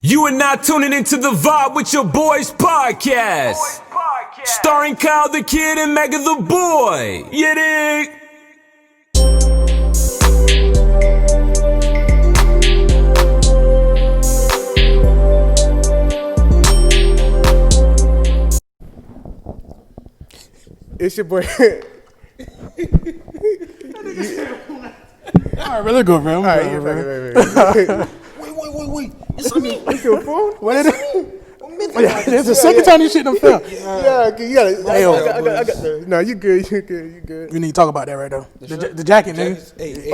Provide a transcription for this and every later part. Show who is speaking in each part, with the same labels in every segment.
Speaker 1: You are now tuning into the Vibe with your boys podcast. Starring Kyle the Kid and Mega the Boy. You dig?
Speaker 2: It's your boy.
Speaker 3: All right, really good, bro.
Speaker 2: All right,
Speaker 4: Wait. It's me.
Speaker 2: It's your phone?
Speaker 3: What is it? It's the second time this shit done fell.
Speaker 2: Yeah, you got it. I got the. No, you good.
Speaker 3: We need to talk about that right now. The jacket, nigga.
Speaker 4: Hey,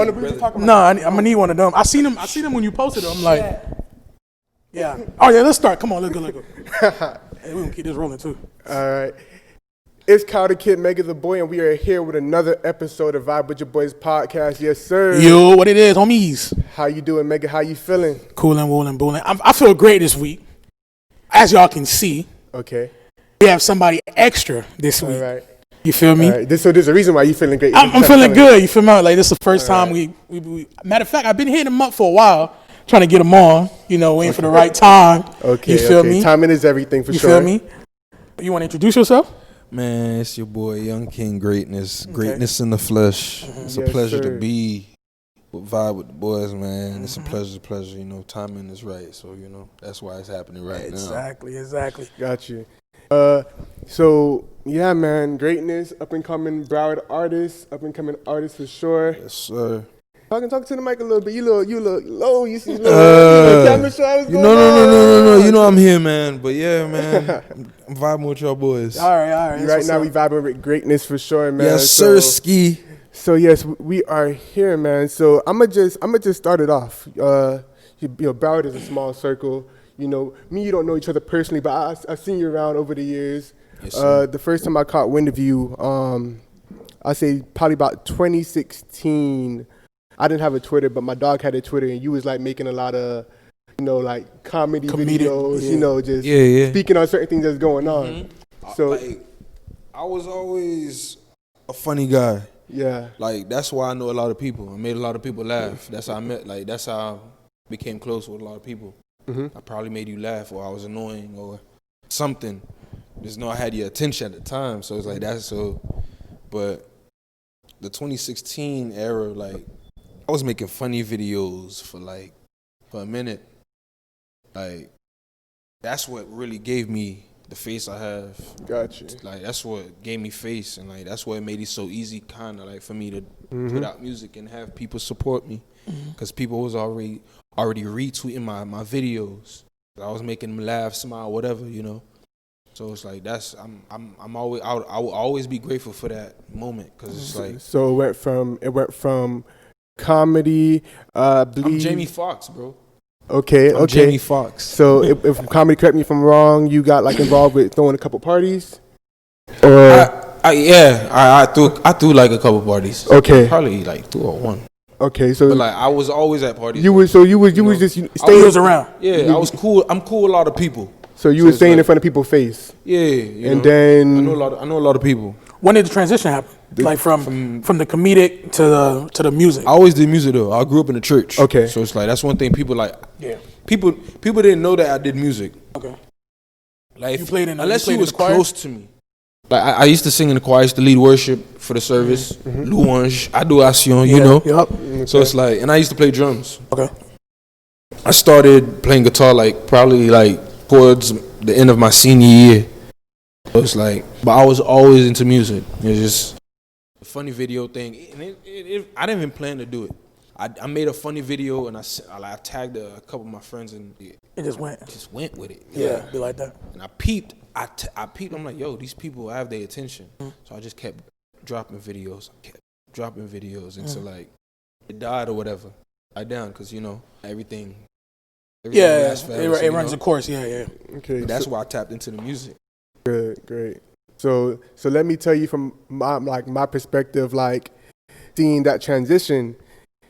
Speaker 3: No, I'm gonna need one of them. I seen them when you posted them. I'm like, yeah. Oh yeah, let's start. Come on, let's go. Hey, we gonna keep this rolling too.
Speaker 2: All right. It's Kyle the Kid, Mega the Boy, and we are here with another episode of Vibe with Your Boys podcast. Yes, sir.
Speaker 3: Yo, what it is, homies?
Speaker 2: How you doing, Mega? How you feeling?
Speaker 3: Coolin', rollin', bowling. I feel great this week. As y'all can see,
Speaker 2: Okay.
Speaker 3: we have somebody extra this week.
Speaker 2: All right.
Speaker 3: You feel me?
Speaker 2: All right. So there's a reason why you feeling great.
Speaker 3: I'm feeling good. You feel me? Like this is the first time we. Matter of fact, I've been hitting him up for a while, trying to get him on. You know, waiting for the right time.
Speaker 2: Okay.
Speaker 3: You feel me?
Speaker 2: Timing is everything for
Speaker 3: You
Speaker 2: sure.
Speaker 3: feel me? You want to introduce yourself?
Speaker 4: Man, it's your boy, Young King Greatness. Greatness in the flesh. It's a
Speaker 2: Yes,
Speaker 4: pleasure
Speaker 2: sir.
Speaker 4: to be with Vibe with the boys, man. It's a pleasure. You know, timing is right. So, you know, that's why it's happening right now.
Speaker 3: Exactly.
Speaker 2: Got you. So yeah, man, greatness, up and coming Broward artist, for sure.
Speaker 4: Yes, sir.
Speaker 2: Talk to the mic a little bit. You look low. You see, camera shot was going on.
Speaker 4: No. You know I'm here, man. But yeah, man, I'm vibing with y'all boys.
Speaker 3: All right.
Speaker 2: Right now we vibing with greatness for sure, man.
Speaker 4: Yes, sir, Ski.
Speaker 2: So yes, we are here, man. So I'ma just start it off. Broward is a small circle. You know, you don't know each other personally, but I've seen you around over the years.
Speaker 4: Yes, sir.
Speaker 2: The first time I caught wind of you, I say probably about 2016. I didn't have a Twitter, but my dog had a Twitter, and you was like making a lot of, you know, like comedic videos,
Speaker 3: yeah.
Speaker 2: you know, just speaking on certain things that's going on. So
Speaker 4: Like, I was always a funny guy.
Speaker 2: yeah,
Speaker 4: Like, that's why I know a lot of people. I made a lot of people laugh. That's how I met. Like, that's how I became close with a lot of people. I probably made you laugh, or I was annoying, or something. Just know I had your attention at the time, so it's like that's so. But the 2016 era, like, I was making funny videos for a minute. Like, that's what really gave me the face I have.
Speaker 2: got you.
Speaker 4: Like, that's what gave me face, and like that's what made it so easy, kind of like for me to put out music and have people support me, because people was already retweeting my videos. I was making them laugh, smile, whatever, you know. So it's like I'm always I will always be grateful for that moment, because it's like
Speaker 2: So it went from comedy.
Speaker 4: I'm Jamie Foxx, bro.
Speaker 2: Okay.
Speaker 4: Jamie Foxx.
Speaker 2: So if comedy, correct me if I'm wrong, you got like involved with throwing a couple parties, or
Speaker 4: I threw like a couple parties.
Speaker 2: Okay.
Speaker 4: Probably like 2 or 1.
Speaker 2: okay. So
Speaker 4: But like I was always at parties.
Speaker 2: you was just
Speaker 3: He
Speaker 2: staying.
Speaker 3: was around.
Speaker 4: Yeah, I was cool. I'm cool with a lot of people.
Speaker 2: So you
Speaker 4: So
Speaker 2: were
Speaker 4: it's
Speaker 2: staying in
Speaker 4: like-
Speaker 2: front of people's face,
Speaker 4: Yeah, you
Speaker 2: and
Speaker 4: know.
Speaker 2: then
Speaker 4: I know a lot of people.
Speaker 3: When did the transition happen? Like from the comedic to the music.
Speaker 4: I always did music though. I grew up in the church.
Speaker 2: Okay.
Speaker 4: So it's like that's one thing people like.
Speaker 3: Yeah.
Speaker 4: People didn't know that I did music.
Speaker 3: Okay.
Speaker 4: Like
Speaker 3: You played in the-
Speaker 4: unless
Speaker 3: you
Speaker 4: you
Speaker 3: played in
Speaker 4: was
Speaker 3: the choir?
Speaker 4: close to me. Like I used to sing in the choir. I used to lead worship for the service. Louange, adoration. You know.
Speaker 3: Yup.
Speaker 4: So it's like, and I used to play drums.
Speaker 3: Okay.
Speaker 4: I started playing guitar like probably like towards the end of my senior year. So it's like, but I was always into music. It's just a funny video thing. And I didn't even plan to do it. I made a funny video and I tagged a couple of my friends and
Speaker 3: It just went.
Speaker 4: went with it.
Speaker 3: Yeah. Be like that.
Speaker 4: And I peeped. I'm like, yo, these people have their attention. So I just kept dropping videos. Until like it died or whatever. I down because, you know, everything
Speaker 3: Yeah.
Speaker 4: lasts forever,
Speaker 3: It
Speaker 4: so, you
Speaker 3: runs
Speaker 4: know.
Speaker 3: a course. Yeah.
Speaker 2: okay,
Speaker 4: That's why I tapped into the music.
Speaker 2: great. So let me tell you from my perspective, like seeing that transition.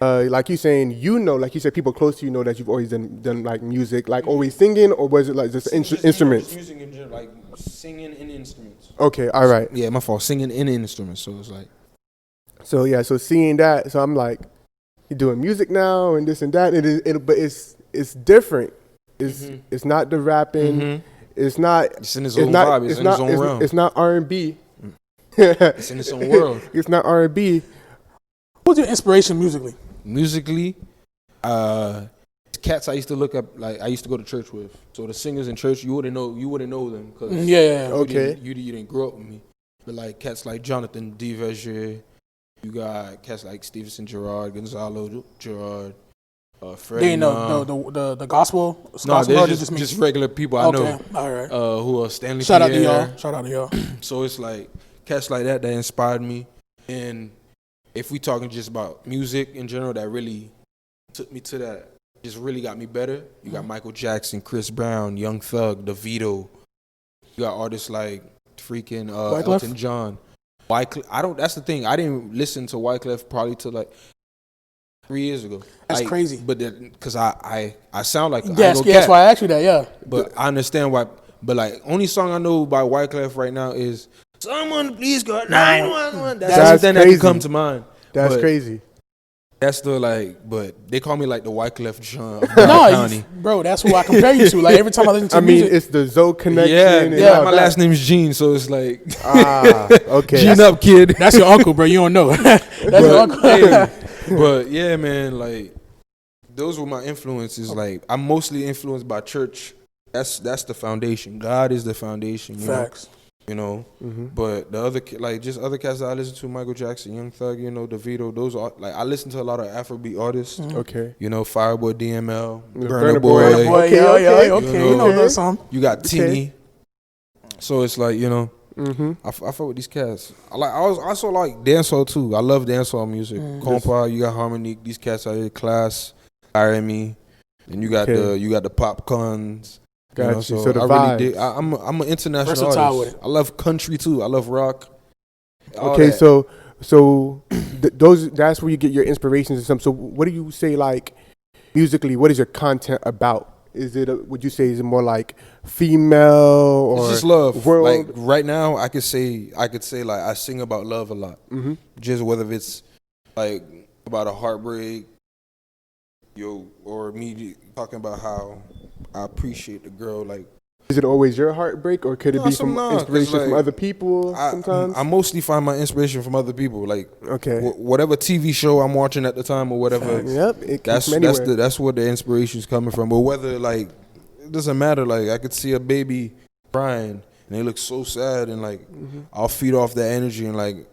Speaker 2: Like you saying, like you said, people close to you know that you've always done like music, like always singing, or was it like just instruments?
Speaker 4: Music in general, like singing and instruments.
Speaker 2: Okay, all right.
Speaker 4: Yeah, my fault. Singing and instruments. So it's like,
Speaker 2: So yeah, so seeing that, so I'm like, you're doing music now and this and that. But it's different. It's not the rapping. It's not.
Speaker 4: It's in his own vibe. It's in his own realm.
Speaker 2: It's not R&B.
Speaker 4: It's in its own world.
Speaker 2: It's not R&B.
Speaker 3: Who's your inspiration musically?
Speaker 4: Musically, cats I used to look up, like I used to go to church with. So the singers in church, you wouldn't know them because
Speaker 2: Okay.
Speaker 4: you didn't grow up with me. But like cats like Jonathan DIIIGGGGG, you got cats like Stevenson Gerard, Gonzalo Gerard, Freddie.
Speaker 3: They know the gospel.
Speaker 4: No,
Speaker 3: gospel
Speaker 4: they're
Speaker 3: artists
Speaker 4: just regular people I know.
Speaker 3: All right.
Speaker 4: Who are Stanley
Speaker 3: Shout out to
Speaker 4: Pierre.
Speaker 3: y'all. Shout out to y'all.
Speaker 4: So it's like cats like that inspired me. And if we talking just about music in general, that really took me to that, just really got me better. You got Michael Jackson, Chris Brown, Young Thug, DeVito. You got artists like freaking Elton John. Wyclef. That's the thing. I didn't listen to Wyclef probably till like 3 years ago.
Speaker 3: That's crazy.
Speaker 4: But because I sound like
Speaker 3: yes, that's why I asked you that. Yeah.
Speaker 4: But I understand why. But like only song I know by Wyclef right now is "Someone Please Call 911." That's the thing that can come to mind.
Speaker 2: That's crazy.
Speaker 4: That's the but they call me like the Wyclef Jean of County.
Speaker 3: Bro, that's who I compare you to. Like every time I listen to music.
Speaker 2: It's the Zoe connection.
Speaker 4: Yeah. My last name is Gene, so it's like
Speaker 2: okay.
Speaker 4: Gene up, kid.
Speaker 3: That's your uncle, bro. You don't know. That's your uncle.
Speaker 4: But yeah, man, like those were my influences. Like I'm mostly influenced by church. That's the foundation. God is the foundation.
Speaker 3: Facts.
Speaker 4: You know, but the other just other cats that I listen to, Michael Jackson, Young Thug, DeVito, those are like I listen to a lot of Afrobeat artists.
Speaker 2: Okay,
Speaker 4: Fireboy DML,
Speaker 2: Burna
Speaker 4: Boy.
Speaker 3: Okay. You know that song.
Speaker 4: You got Tini. So it's like I fuck with these cats. I also like dancehall too. I love dancehall music. Compa, you got Harmonique. These cats out here, Class, RME, and you got the Popcorns.
Speaker 2: Got you. So the
Speaker 4: I
Speaker 2: vibes.
Speaker 4: really dig. I'm an international
Speaker 3: Versatile
Speaker 4: artist.
Speaker 3: with it.
Speaker 4: I love country too. I love rock.
Speaker 2: Okay, so those that's where you get your inspirations and stuff. So what do you say like musically? What is your content about? Is it would you say is it more like female or
Speaker 4: it's just love?
Speaker 2: World?
Speaker 4: Like right now, I could say like I sing about love a lot. Just whether it's like about a heartbreak, or me talking about how I appreciate the girl. Like,
Speaker 2: is it always your heartbreak, or could it be from inspiration from other people? Sometimes
Speaker 4: I mostly find my inspiration from other people. Like,
Speaker 2: okay,
Speaker 4: whatever TV show I'm watching at the time or whatever. That's where the inspiration is coming from. But whether like it doesn't matter. Like I could see a baby crying and they look so sad, and like I'll feed off that energy and like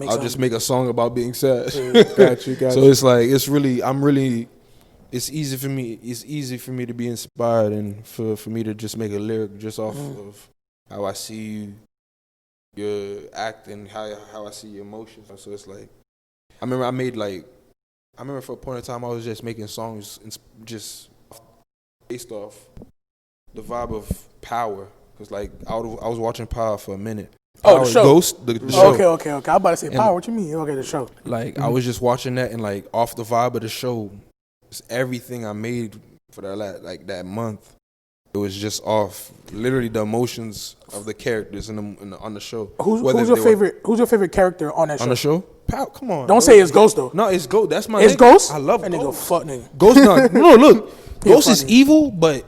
Speaker 4: I'll just make a song about being sad.
Speaker 2: Got you.
Speaker 4: So it's like it's easy for me. It's easy for me to be inspired and for me to just make a lyric just off of how I see your act and how I see your emotions. So it's like I remember for a point in time I was just making songs just based off the vibe of Power, because like I was watching Power for a minute.
Speaker 3: The show.
Speaker 4: Ghost, the show.
Speaker 3: Okay. I'm about to say Power. What you mean? Okay, the show.
Speaker 4: Like I was just watching that and like off the vibe of the show. Everything I made for that month, it was just off. Literally the emotions of the characters on the show.
Speaker 3: Who's your favorite character on that show?
Speaker 4: On the show? Come on.
Speaker 3: Don't say it's Ghost though.
Speaker 4: No, it's Ghost. That's my.
Speaker 3: It's
Speaker 4: nigga.
Speaker 3: Ghost.
Speaker 4: I love
Speaker 3: that
Speaker 4: Ghost.
Speaker 3: nigga. Fuck nigga.
Speaker 4: Ghost. No, look. Ghost is evil, but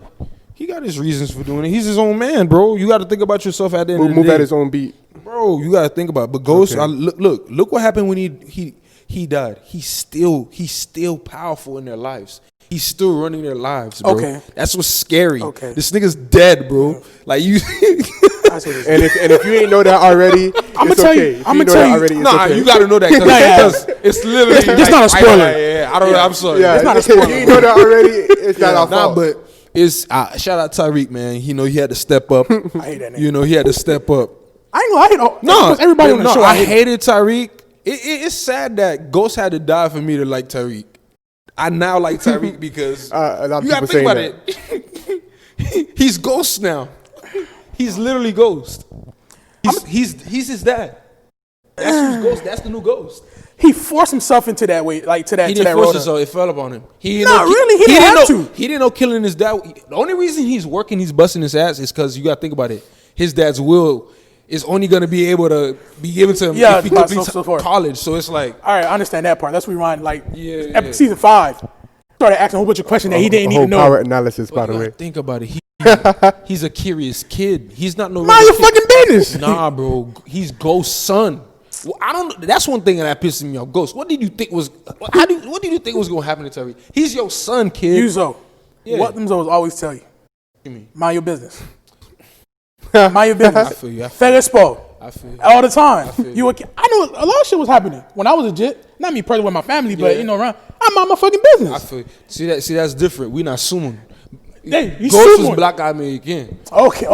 Speaker 4: he got his reasons for doing it. He's his own man, bro. You got to think about yourself at the end of the day.
Speaker 2: Move at his own beat,
Speaker 4: bro. You got to think about it. But Ghost, look what happened when he died. He's still powerful in their lives. He's still running their lives, bro. Okay. That's what's scary. Okay. This nigga's dead, bro. Like you.
Speaker 2: and if you ain't know that already, I'm gonna tell you. I'm gonna tell you.
Speaker 4: Nah, you gotta know that because it's literally.
Speaker 3: It's not a spoiler.
Speaker 4: I don't know. I'm sorry.
Speaker 2: Yeah,
Speaker 3: it's not a spoiler.
Speaker 2: If you ain't know that already, it's not our fault.
Speaker 4: But it's shout out Tyreek, man. He had to step up.
Speaker 3: I hate that nigga.
Speaker 4: He had to step up.
Speaker 3: I ain't gonna hate everybody on the show.
Speaker 4: I hated Tyreek. It's sad that Ghost had to die for me to like Tyreek. I now like Tyreek because
Speaker 2: a lot of
Speaker 4: you gotta think about it. He's Ghost now. He's literally Ghost. He's his dad. That's who's Ghost. That's the new Ghost.
Speaker 3: He forced himself into that way, like to that.
Speaker 4: He
Speaker 3: didn't
Speaker 4: didn't force himself. It fell upon him. He didn't
Speaker 3: have to.
Speaker 4: He didn't know killing his dad. The only reason he's working, he's busting his ass, is because you gotta think about it. His dad's will is only gonna be able to be given to him if he completes college. So it's like,
Speaker 3: all right, I understand that part. Let's rewind, season 5. started asking a whole bunch of questions that he didn't even know.
Speaker 2: Power analysis, by the way.
Speaker 4: Think about it. He's a curious kid. He's not no.
Speaker 3: Mind your fucking business.
Speaker 4: Nah, bro. He's Ghost's son. Well, I don't. That's one thing that pisses me off. Ghost. What did you think was? What did you think was gonna happen to Terry? He's your son, kid.
Speaker 3: Yuzo.
Speaker 4: Yeah.
Speaker 3: What them Zos always tell you?
Speaker 4: What you mean?
Speaker 3: Mind your business. Mind your business.
Speaker 4: I feel you.
Speaker 3: Felispo.
Speaker 4: I feel you.
Speaker 3: All the time.
Speaker 4: you.
Speaker 3: I know a lot of shit was happening when I was legit. Not me personally with my family, but
Speaker 4: Yeah.
Speaker 3: around. I mind my fucking
Speaker 4: I
Speaker 3: business.
Speaker 4: feel you. See that's different. We not suing.
Speaker 3: Hey, you
Speaker 4: Ghost
Speaker 3: suing.
Speaker 4: is black American.
Speaker 3: Okay.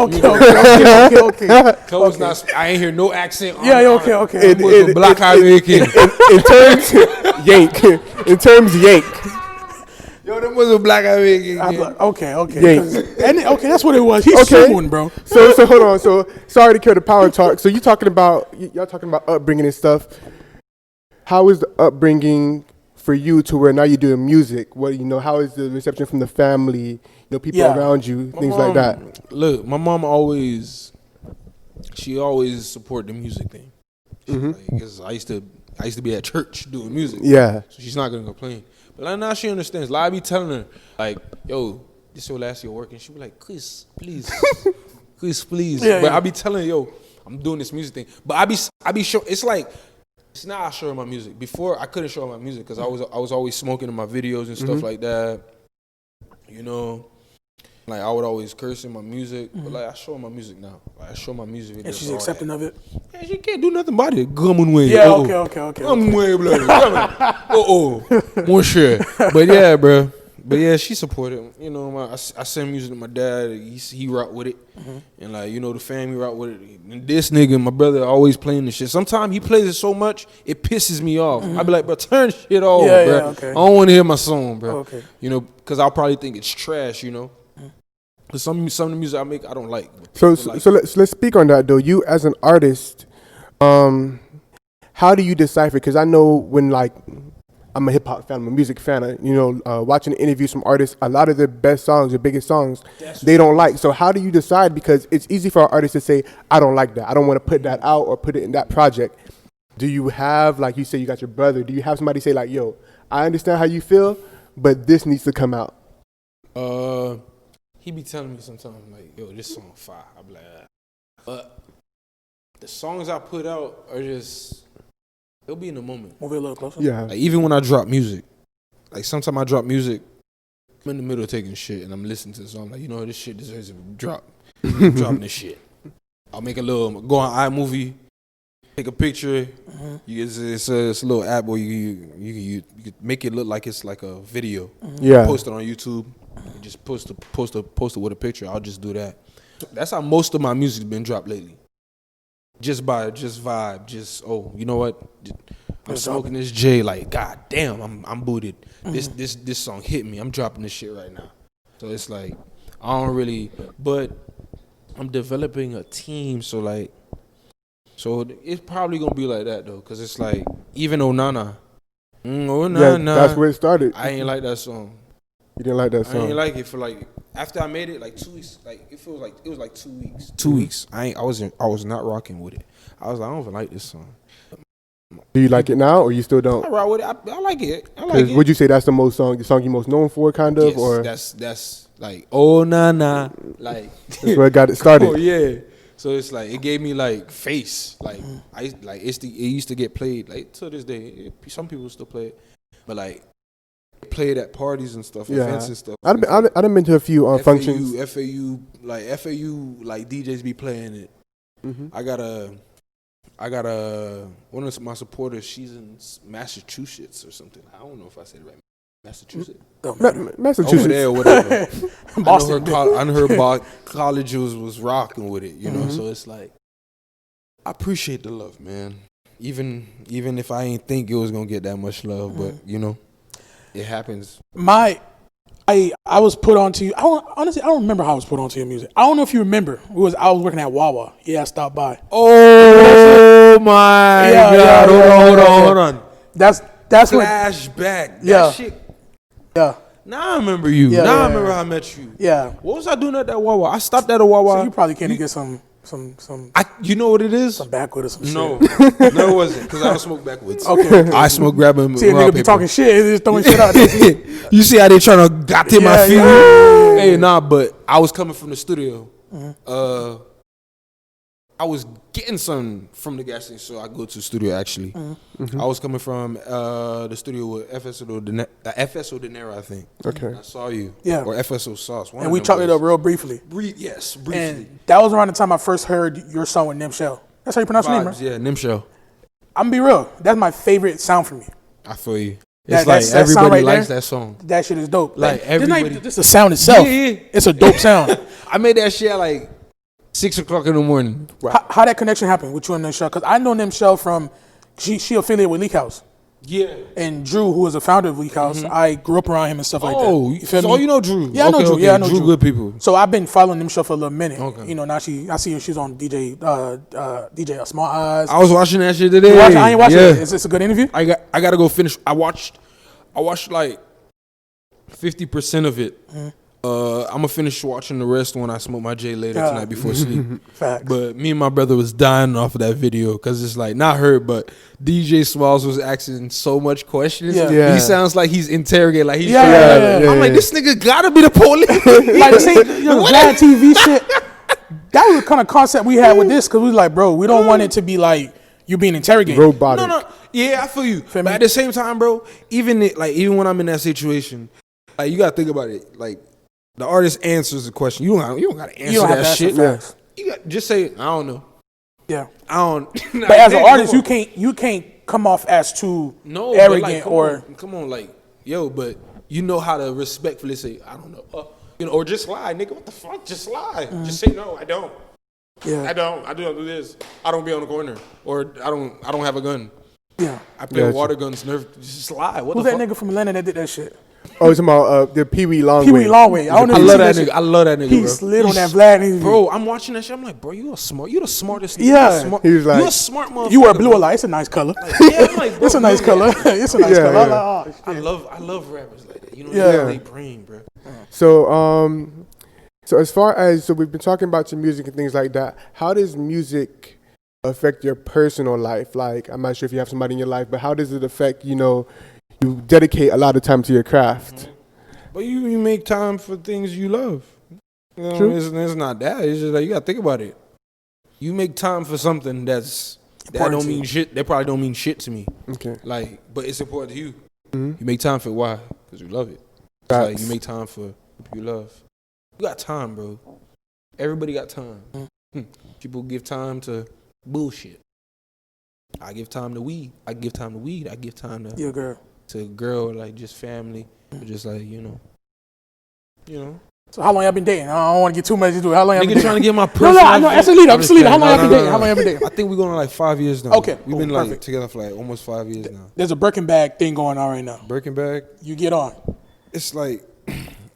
Speaker 4: Cause not. I ain't hear no accent.
Speaker 3: Yeah, okay.
Speaker 4: It was a black American.
Speaker 2: In terms yank. In terms yank.
Speaker 4: Yo, them was a black American.
Speaker 3: Okay.
Speaker 2: Yeah.
Speaker 3: Okay, that's what it was. He's
Speaker 2: Okay.
Speaker 3: suing, bro.
Speaker 2: So hold on. So sorry to kill the power talk. So y'all talking about upbringing and stuff. How is the upbringing for you to where now you're doing music? What how is the reception from the family? People around you, things like that.
Speaker 4: Look, my mom always support the music thing. Because I used to be at church doing music.
Speaker 2: Yeah.
Speaker 4: So she's not gonna complain. But now she understands. Like I be telling her, like, yo, this your last year working. She be like, Chris, please. Chris, please.
Speaker 3: Yeah,
Speaker 4: but I be telling her, yo, I'm doing this music thing. But I be show. It's like. It's now I show her my music. Before I couldn't show her my music because I was always smoking in my videos and stuff like that. Like I would always curse in my music, but like I show her my music now. Like I show my music videos.
Speaker 3: And she's accepting of it.
Speaker 4: Yeah, she can't do nothing about it. Come way.
Speaker 3: Yeah, okay.
Speaker 4: Come way, bloody. More shit. But yeah, bro. But yeah, she supported. I send music to my dad. He rock with it, and like the family rock with it. And this nigga, my brother, always playing this shit. Sometimes he plays it so much it pisses me off. I be like, bro, turn shit off, bro.
Speaker 3: Yeah, okay.
Speaker 4: I don't want to hear my song, bro.
Speaker 3: Okay.
Speaker 4: Because I'll probably think it's trash. Because some of the music I make, I don't like.
Speaker 2: So let's speak on that though. You as an artist, how do you decipher? Because I know when I'm a hip hop fan, I'm a music fan. Watching interviews from artists, a lot of their best songs, their biggest songs, they don't like. So how do you decide? Because it's easy for an artist to say, I don't like that. I don't want to put that out or put it in that project. Do you have, like you say, you got your brother. Do you have somebody say like, yo, I understand how you feel, but this needs to come out?
Speaker 4: He be telling me sometimes like, yo, this song fire. I be like, but the songs I put out are just. It'll be in the moment.
Speaker 3: Move it a little closer.
Speaker 2: Yeah.
Speaker 4: Like even when I drop music, like sometimes I drop music, I'm in the middle of taking shit and I'm listening to the song. Like this shit deserves to drop. I'm dropping this shit. I'll make go on iMovie, take a picture. It's a little app where you make it look like it's like a video.
Speaker 2: Yeah.
Speaker 4: Post it on YouTube. You just post it with a picture. I'll just do that. That's how most of my music's been dropped lately. Just vibe, you know what? I'm smoking this J, like, god damn, I'm booted. This song hit me. I'm dropping this shit right now. So it's like, I don't really, but I'm developing a team, so it's probably gonna be like that though, cause it's like, even Onana,
Speaker 2: that's where it started.
Speaker 4: I ain't like that song.
Speaker 2: You didn't like that
Speaker 4: I
Speaker 2: song?
Speaker 4: ain't like it for after I made it 2 weeks, it was like 2 weeks. 2 weeks. I was not rocking with it. I was like, I don't even like this song.
Speaker 2: Do you like it now, or you still don't?
Speaker 4: I rock with it. I like it. I like it.
Speaker 2: Would you say that's the song you're most known for, kind of?
Speaker 4: Yes,
Speaker 2: or
Speaker 4: that's like nah, like
Speaker 2: that's where it got it started.
Speaker 4: Oh yeah. So it's like it gave me like face. Like it used to get played like to this day. Some people still play it, but like play it at parties and stuff, events and stuff.
Speaker 2: I've been to a few functions.
Speaker 4: FAU like DJs be playing it. I got a one of my supporters. She's in Massachusetts or something. I don't know if I said it right. Massachusetts.
Speaker 2: Massachusetts.
Speaker 4: Over there, whatever.
Speaker 3: Boston.
Speaker 4: I know her college was rocking with it, So it's like, I appreciate the love, man. Even if I ain't think it was gonna get that much love, but it happens.
Speaker 3: I was put onto you. Honestly, I don't remember how I was put onto your music. I don't know if you remember. I was working at Wawa. Yeah, I stopped by.
Speaker 4: Oh my God! Hold on.
Speaker 3: That's what.
Speaker 4: Flashback.
Speaker 3: Yeah.
Speaker 4: That shit.
Speaker 3: Yeah.
Speaker 4: Now I remember you.
Speaker 3: Yeah,
Speaker 4: I remember how I met you.
Speaker 3: Yeah.
Speaker 4: What was I doing at that Wawa? I stopped at a Wawa.
Speaker 3: So you probably came to get some
Speaker 4: You know what it is?
Speaker 3: some backwood or some shit.
Speaker 4: No, it wasn't because I don't smoke backwards.
Speaker 3: Okay.
Speaker 4: I smoke grabbing.
Speaker 3: See a nigga be talking shit, he just throwing shit out there.
Speaker 4: You see how they trying to got to my feet?
Speaker 3: Yeah.
Speaker 4: Hey, nah, but I was coming from the studio.
Speaker 3: Mm-hmm.
Speaker 4: I was getting something from the gas station, so I go to the studio actually.
Speaker 3: Mm-hmm.
Speaker 4: I was coming from the studio with FSO De Niro, I think.
Speaker 2: Okay.
Speaker 4: I saw you.
Speaker 3: Yeah.
Speaker 4: Or FSO Sauce.
Speaker 3: And we chopped it up real briefly.
Speaker 4: Yes, briefly.
Speaker 3: And that was around the time I first heard your song with Nimshell. That's how you pronounce your name, right?
Speaker 4: Vibes, yeah, Nimshell.
Speaker 3: I'm gonna be real. That's my favorite sound for me.
Speaker 4: I feel you.
Speaker 3: That-
Speaker 4: It's like
Speaker 3: that sound
Speaker 4: everybody
Speaker 3: right
Speaker 4: likes
Speaker 3: there?
Speaker 4: that song.
Speaker 3: That shit is dope.
Speaker 4: Like,
Speaker 3: It's not even
Speaker 4: everybody-
Speaker 3: just the sound itself.
Speaker 4: Yeah.
Speaker 3: It's a dope sound.
Speaker 4: I made that shit at like 6 o'clock in the morning.
Speaker 3: How that connection happened with you and Nimshell? Because I know Nimshell from, she affiliated with Leak House.
Speaker 4: Yeah.
Speaker 3: And Drew, who was a founder of Leak House, I grew up around him and stuff like that.
Speaker 4: Oh,
Speaker 3: You feel
Speaker 4: so
Speaker 3: me?
Speaker 4: you know Drew?
Speaker 3: Yeah, I know
Speaker 4: Okay,
Speaker 3: Drew.
Speaker 4: okay.
Speaker 3: Yeah, I know Drew.
Speaker 4: Good people.
Speaker 3: So I've been following Nimshell for a little minute.
Speaker 4: Okay.
Speaker 3: You know, now I see her. She's on DJ Small Eyes.
Speaker 4: I was watching that shit today.
Speaker 3: You watch it? I ain't watching
Speaker 4: Yeah.
Speaker 3: it. Is this a good interview?
Speaker 4: I gotta go finish. I watched like 50% of it. I'm gonna finish watching the rest when I smoke my J later
Speaker 3: Yeah.
Speaker 4: tonight before sleep.
Speaker 3: Facts.
Speaker 4: But me and my brother was dying off of that video because it's like not her, but DJ Smalls was asking so much questions.
Speaker 3: Yeah.
Speaker 2: Yeah.
Speaker 4: He sounds like he's interrogating, like he's.
Speaker 3: Yeah.
Speaker 4: I'm like, this nigga gotta be the police.
Speaker 3: Like the same, Vlad TV shit. That was the kind of concept we had with this because we was like, bro, we don't want it to be like you being interrogated.
Speaker 2: Robotic.
Speaker 4: No. Yeah, I feel you.
Speaker 3: Feel
Speaker 4: But
Speaker 3: me?
Speaker 4: at the same time, bro, even when I'm in that situation, like you gotta think about it. Like the artist answers the question. You don't gotta answer
Speaker 3: You don't have
Speaker 4: that
Speaker 3: to answer
Speaker 4: shit.
Speaker 3: facts.
Speaker 4: You got just say, I don't know.
Speaker 3: Yeah.
Speaker 4: I don't.
Speaker 3: But as an artist, you can't come off as too
Speaker 4: no
Speaker 3: arrogant
Speaker 4: but like,
Speaker 3: or
Speaker 4: come on, like yo, but you know how to respectfully say, I don't know, or just lie, nigga. What the fuck? Just lie. Just say no. I don't.
Speaker 3: yeah.
Speaker 4: I don't do this. I don't be on the corner, or I don't have a gun.
Speaker 3: Yeah.
Speaker 4: I play
Speaker 2: Gotcha.
Speaker 4: water guns. Just lie. What
Speaker 3: Who's
Speaker 4: the
Speaker 3: that
Speaker 4: fuck?
Speaker 3: nigga from Atlanta that did that shit?
Speaker 2: Oh, it's about the Pee Wee Longway.
Speaker 3: Pee Wee Longway. I don't know
Speaker 4: I
Speaker 3: if you
Speaker 4: love
Speaker 3: see
Speaker 4: that nigga. I love that nigga.
Speaker 3: He
Speaker 4: bro.
Speaker 3: slid on that
Speaker 4: He's-
Speaker 3: Vlad interview.
Speaker 4: Bro, I'm watching that shit. I'm like, bro, you the smartest. Nigga.
Speaker 3: Yeah.
Speaker 4: You a smart,
Speaker 2: He was like-
Speaker 4: you a smart motherfucker.
Speaker 3: You wear blue a lot. It's a nice color.
Speaker 4: Yeah, I'm like, bro,
Speaker 3: It's a nice
Speaker 4: bro,
Speaker 3: color. It's a nice
Speaker 2: Yeah,
Speaker 3: color.
Speaker 2: yeah.
Speaker 3: I'm like, oh, shit.
Speaker 4: I love rappers like that. You know,
Speaker 3: Yeah.
Speaker 4: they brain, bro.
Speaker 2: So as far as we've been talking about your music and things like that, how does music affect your personal life? Like, I'm not sure if you have somebody in your life, but how does it affect, you dedicate a lot of time to your craft?
Speaker 4: But you make time for things you love. You know,
Speaker 2: True.
Speaker 4: it's not that. It's just like you gotta think about it. You make time for something that
Speaker 3: Important
Speaker 4: don't
Speaker 3: to
Speaker 4: mean
Speaker 3: you.
Speaker 4: shit. That probably don't mean shit to me.
Speaker 2: Okay.
Speaker 4: Like, but it's important to you.
Speaker 2: Mhm.
Speaker 4: You make time for it. Why? Because you love it. It's like
Speaker 2: Facts.
Speaker 4: you make time for people you love. You got time, bro. Everybody got time. People give time to bullshit. I give time to weed. I give time to weed. I give time to
Speaker 3: Your girl.
Speaker 4: to girl, like just family, or just like you know.
Speaker 3: So how long y'all been dating? I don't want to get too much into it. How long y'all been
Speaker 4: Nigga
Speaker 3: dating?
Speaker 4: trying to get my
Speaker 3: No,
Speaker 4: personal.
Speaker 3: I know. That's a leader. That's a leader. How long y'all been dating? How long y'all been dating?
Speaker 4: I think we're going on like 5 years now.
Speaker 3: Okay,
Speaker 4: we've
Speaker 3: cool,
Speaker 4: been like
Speaker 3: perfect.
Speaker 4: together for like almost 5 years now.
Speaker 3: There's a Birkin bag thing going on right now.
Speaker 4: Birkin bag,
Speaker 3: You get on.
Speaker 4: it's like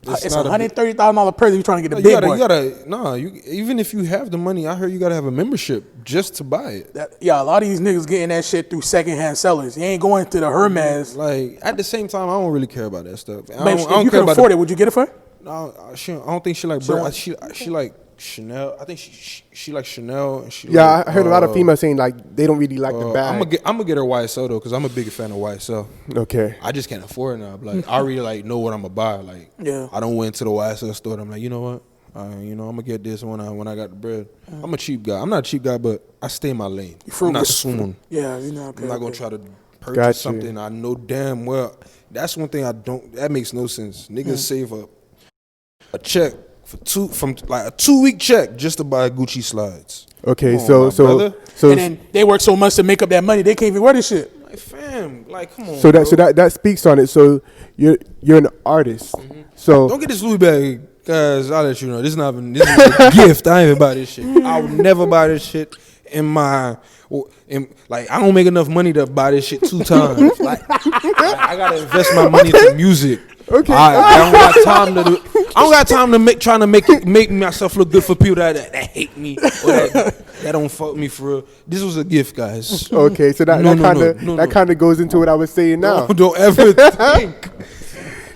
Speaker 3: It's
Speaker 4: not a big-
Speaker 3: $130,000 present. You trying to get the
Speaker 4: You
Speaker 3: big
Speaker 4: gotta,
Speaker 3: boy.
Speaker 4: even if you have the money, I heard you gotta have a membership just to buy it.
Speaker 3: Yeah, a lot of these niggas getting that shit through secondhand sellers. You ain't going to the Hermes.
Speaker 4: Like at the same time, I don't really care about that stuff. I
Speaker 3: But
Speaker 4: don't,
Speaker 3: if
Speaker 4: I don't
Speaker 3: you
Speaker 4: care
Speaker 3: can
Speaker 4: about
Speaker 3: afford it, would you get it for her?
Speaker 4: No, I don't think she like
Speaker 3: Sure.
Speaker 4: bro. She like Chanel. I think she like Chanel. And she
Speaker 2: Yeah,
Speaker 4: like,
Speaker 2: I heard a lot of females saying like they don't really like the bag.
Speaker 4: I'm gonna get her YSL though, cause I'm a big fan of YSL.
Speaker 2: Okay.
Speaker 4: I just can't afford it now. Like I really like know what I'm gonna buy. Like
Speaker 3: Yeah.
Speaker 4: I don't went to the YSL store. And I'm like, you know what? I'm gonna get this when I got the bread. I'm a cheap guy. I'm not a cheap guy, but I stay in my lane. I'm
Speaker 3: frugal.
Speaker 4: not soon.
Speaker 3: Yeah, you know. Okay,
Speaker 4: I'm not gonna
Speaker 3: okay.
Speaker 4: try to purchase
Speaker 2: Got you.
Speaker 4: something I know damn well. That's one thing I don't. That makes no sense. Niggas save up a check from like a 2-week check just to buy Gucci slides.
Speaker 2: Okay.
Speaker 4: Come on, my brother.
Speaker 3: And then they work so much to make up that money, they can't even wear this shit.
Speaker 4: Like fam, like come on.
Speaker 2: So
Speaker 4: bro.
Speaker 2: that speaks on it. So you're an artist. So
Speaker 4: Don't get this Louis bag, guys. I'll let you know. This is a gift. I ain't even buy this shit. I would never buy this shit I don't make enough money to buy this shit 2 times. Like, I gotta invest my money into music.
Speaker 2: Okay.
Speaker 4: I don't got time to do. I don't got time to trying to make myself look good for people that hate me or that don't fuck me for real. This was a gift, guys.
Speaker 2: okay, so that kind of goes into what I was saying now.
Speaker 4: Don't ever think.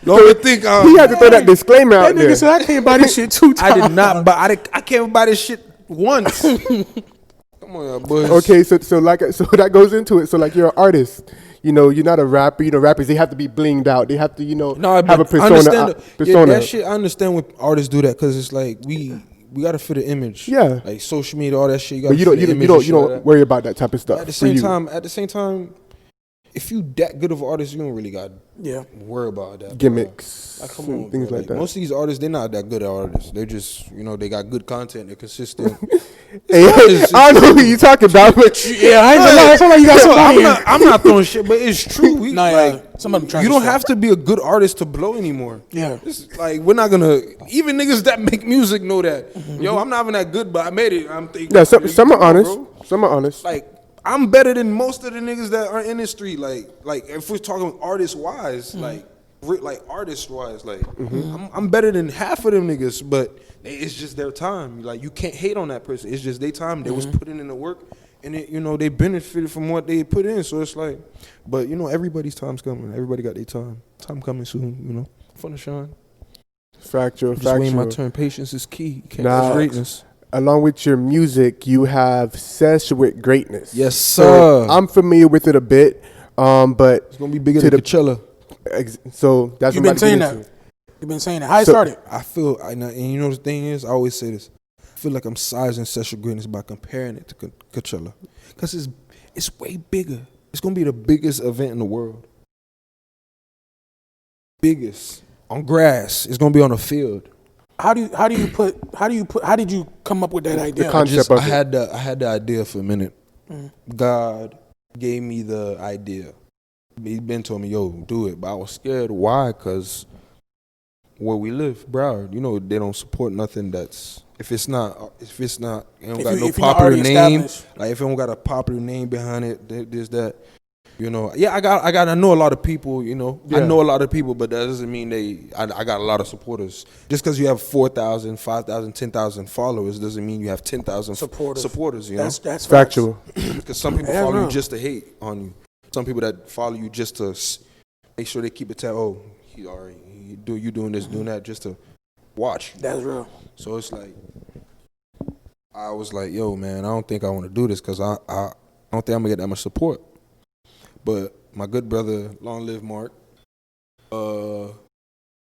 Speaker 4: Don't ever think.
Speaker 2: He had to throw that disclaimer out
Speaker 3: That
Speaker 2: there.
Speaker 3: nigga said I can't buy this shit 2 times.
Speaker 4: I did not buy. I can't buy this shit
Speaker 3: once.
Speaker 4: Come on, y'all boys.
Speaker 2: Okay, so that goes into it. So like you're an artist. You know, you're not a rapper. You know, rappers, they have to be blinged out. They have to, have a persona.
Speaker 4: I understand
Speaker 2: persona.
Speaker 4: that shit. I understand when artists do that because it's like we gotta fit an image.
Speaker 2: Yeah.
Speaker 4: Like social media, all that shit.
Speaker 2: But you don't worry about that type of stuff.
Speaker 4: At the same time, if you that good of an artist, you don't really got worry about that.
Speaker 2: Gimmicks,
Speaker 4: like, come on,
Speaker 2: things
Speaker 4: bro.
Speaker 2: like that.
Speaker 4: Most of these artists, they're not that good at artists. They're just, they got good content. They're consistent.
Speaker 2: Hey, I don't know who you talking about, but
Speaker 3: Yeah, I ain't gonna lie. It's not like you got somebody here.
Speaker 4: I'm not throwing shit, but it's true.
Speaker 3: Some of them trying
Speaker 4: You
Speaker 3: to
Speaker 4: don't
Speaker 3: stop.
Speaker 4: have to be a good artist to blow anymore.
Speaker 3: Yeah.
Speaker 4: It's like we're not gonna. Even niggas that make music know that. Yo, I'm not even that good, but I made it. I'm thinking.
Speaker 2: yeah, some are honest.
Speaker 4: Bro.
Speaker 2: Some are honest.
Speaker 4: Like I'm better than most of the niggas that are in the street. Like if we're talking artist wise, like artist wise, like I'm better than half of them niggas, but it's just their time. Like you can't hate on that person. It's just their time. They was putting in the work, and they benefited from what they put in. So it's like, but everybody's time's coming. Everybody got their time. Time coming soon. Fun to shine.
Speaker 2: Factual.
Speaker 4: Just waiting my turn. Patience is key. You can't rush greatness.
Speaker 2: Along with your music, you have Sesh with Greatness.
Speaker 4: Yes,
Speaker 2: So
Speaker 4: sir.
Speaker 2: I'm familiar with it a bit, but
Speaker 4: It's gonna be bigger than Coachella.
Speaker 2: so that's
Speaker 3: You've
Speaker 2: what
Speaker 3: been
Speaker 2: I'm
Speaker 3: saying
Speaker 2: about to get
Speaker 3: that.
Speaker 2: into.
Speaker 3: You've been saying that. How it started?
Speaker 4: I feel, and the thing is, I always say this. I feel like I'm sizing Session Greatness by comparing it to Coachella, because it's way bigger. It's gonna be the biggest event in the world. Biggest on grass. It's gonna be on a field.
Speaker 3: How did you come up with that idea?
Speaker 2: concept of
Speaker 4: I
Speaker 2: it.
Speaker 4: had the idea for a minute. God gave me the idea. He been told me, yo, do it, but I was scared. Why? Because where we live, Broward, they don't support nothing that's if it's not it don't got no popular name. Like if it don't got a popular name behind it, there's that. I know a lot of people, I know a lot of people, but that doesn't mean I got a lot of supporters. Just because you have 4,000, 5,000, 10,000 followers doesn't mean you have 10,000 supporters,
Speaker 3: That's
Speaker 2: Factual.
Speaker 4: Because some people follow you just to hate on you. Some people that follow you just to make sure they keep it oh, you doing this, doing that, just to watch.
Speaker 3: That's real.
Speaker 4: So it's like, I was like, yo, man, I don't think I want to do this because I don't think I'm going to get that much support. But my good brother, long live Mark,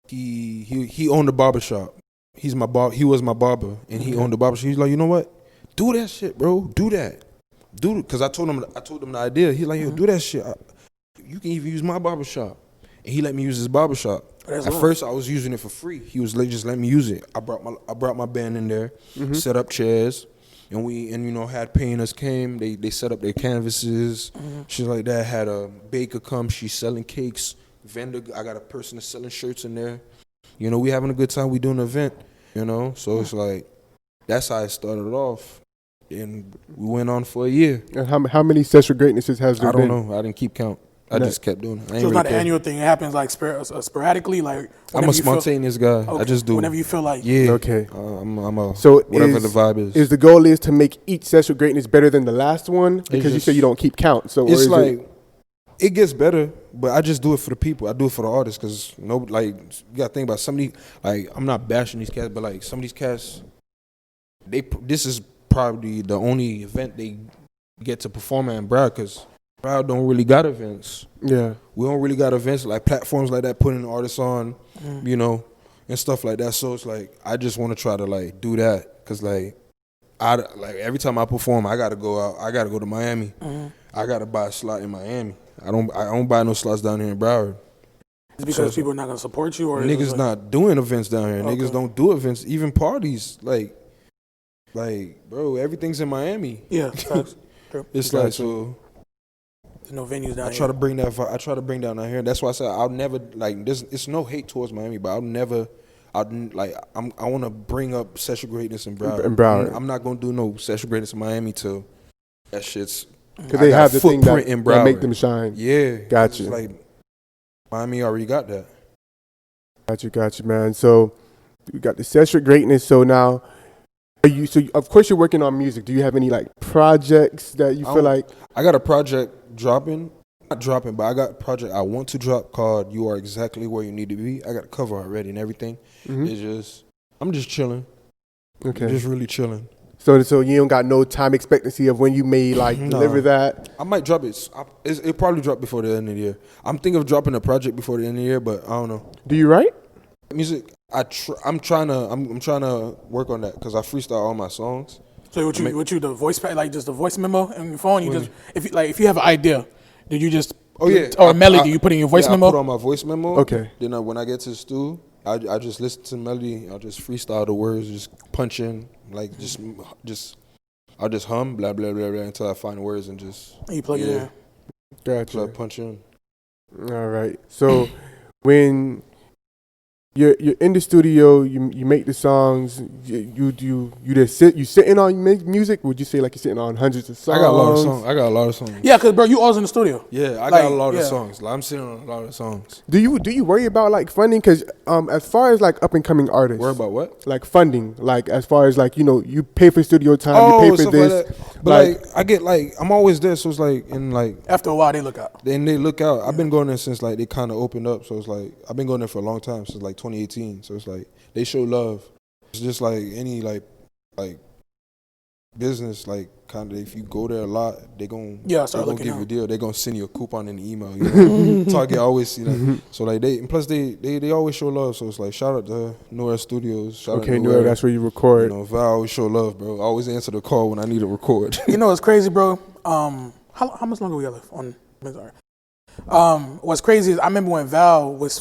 Speaker 4: he owned a barbershop. He was my barber, and he owned the barbershop. He's like, you know what? Do that shit, bro. Do that. Because I told him the idea. He's like, yo, do that shit. You can even use my barbershop. And he let me use his barbershop. At first, I was using it for free. He was just let me use it. I brought my band in there, set up chairs. And we had painters came. They set up their canvases, shit like that. Had a baker come. She's selling cakes. Vendor. I got a person that's selling shirts in there. We having a good time. We doing an event. So it's like that's how it started off, and we went on for a year.
Speaker 2: And how many Sesh with Greatnesses has there been?
Speaker 4: I don't know. I didn't keep count. I just kept doing it.
Speaker 3: So it's not an annual thing. It happens like sporadically. Like
Speaker 4: I'm a spontaneous guy.
Speaker 3: Okay.
Speaker 4: I just do
Speaker 3: whenever you feel like.
Speaker 4: Yeah.
Speaker 2: Okay.
Speaker 4: I'm a
Speaker 2: So
Speaker 4: whatever the vibe is.
Speaker 2: Is the goal is to make each Sesh with Greatness better than the last one? Because you say you don't keep count. So
Speaker 4: it's like it gets better, but I just do it for the people. I do it for the artists because you gotta think about somebody. Like I'm not bashing these cats, but like some of these cats, this is probably the only event they get to perform at in Broward because Broward don't really got events.
Speaker 2: Yeah.
Speaker 4: We don't really got events like platforms like that, putting artists on, and stuff like that. So it's like I just want to try to do that because every time I perform, I gotta go out. I gotta go to Miami. I gotta buy a slot in Miami. I don't buy no slots down here in Broward.
Speaker 3: Is it because people are not gonna support you, or
Speaker 4: niggas not doing events down here? Okay. Niggas don't do events, even parties. Like, bro, everything's in Miami.
Speaker 3: Yeah, facts. True.
Speaker 4: It's like so.
Speaker 3: There's no venues down here.
Speaker 4: I try to bring down here. That's why I said I'll never it's no hate towards Miami, but I want to bring up sexual greatness in Broward. I'm not gonna do no sexual greatness in Miami till that shit's
Speaker 2: because they have the thing that make them shine.
Speaker 4: Yeah,
Speaker 2: gotcha.
Speaker 4: Like Miami already got that.
Speaker 2: Got you, man. So we got the sexual greatness. So now. So of course you're working on music. Do you have any projects that you feel like?
Speaker 4: I got a project dropping. Not dropping, but I got a project I want to drop called "You Are Exactly Where You Need to Be." I got a cover already and everything. It's just I'm just chilling.
Speaker 2: Okay.
Speaker 4: Just really chilling.
Speaker 2: So you don't got no time expectancy of when you may like deliver that.
Speaker 4: I might drop it. It'll probably drop before the end of the year. I'm thinking of dropping a project before the end of the year, but I don't know.
Speaker 2: Do you write?
Speaker 4: Music, I'm trying to work on that because I freestyle all my songs.
Speaker 3: So what you the voice like just the voice memo on your phone? You just if you have an idea, did you just or a melody you put in your voice memo?
Speaker 4: I put on my voice memo.
Speaker 2: Okay.
Speaker 4: Then when I get to the stew, I just listen to the melody. I'll just freestyle the words, just punch in, like I'll just hum blah blah blah blah until I find the words and just
Speaker 3: you plug it in.
Speaker 2: Gotcha.
Speaker 4: Punch in.
Speaker 2: All right. So when you're in the studio, you make the songs. You just sitting on music. Would you say like you're sitting on hundreds of songs?
Speaker 4: I got a lot of songs.
Speaker 3: Yeah, cause bro, you always in the studio.
Speaker 4: Yeah, I got a lot of songs. Like, I'm sitting on a lot of songs.
Speaker 2: Do you worry about like funding? Cause as far as like up and coming artists,
Speaker 4: Worry about what?
Speaker 2: Like funding. Like as far as like you pay for studio time, you pay for this.
Speaker 4: Like that. But like I get like I'm always there, so it's like
Speaker 3: After a while they look out.
Speaker 4: Then they look out. I've been going there since like they kind of opened up, so it's like I've been going there for a long time since like 2018. So it's like they show love. It's just like any like business, like kind of if you go there a lot, they gonna give you a deal. They gonna send you a coupon in the email. You know? Target always see that. So like they always show love. So it's like shout out to Nora Studios. Shout out to
Speaker 2: Nora, that's where you record.
Speaker 4: You know, Val always show love, bro. I always answer the call when I need to record.
Speaker 3: You know, it's crazy, bro. How much longer we got left on? What's crazy is I remember when Val was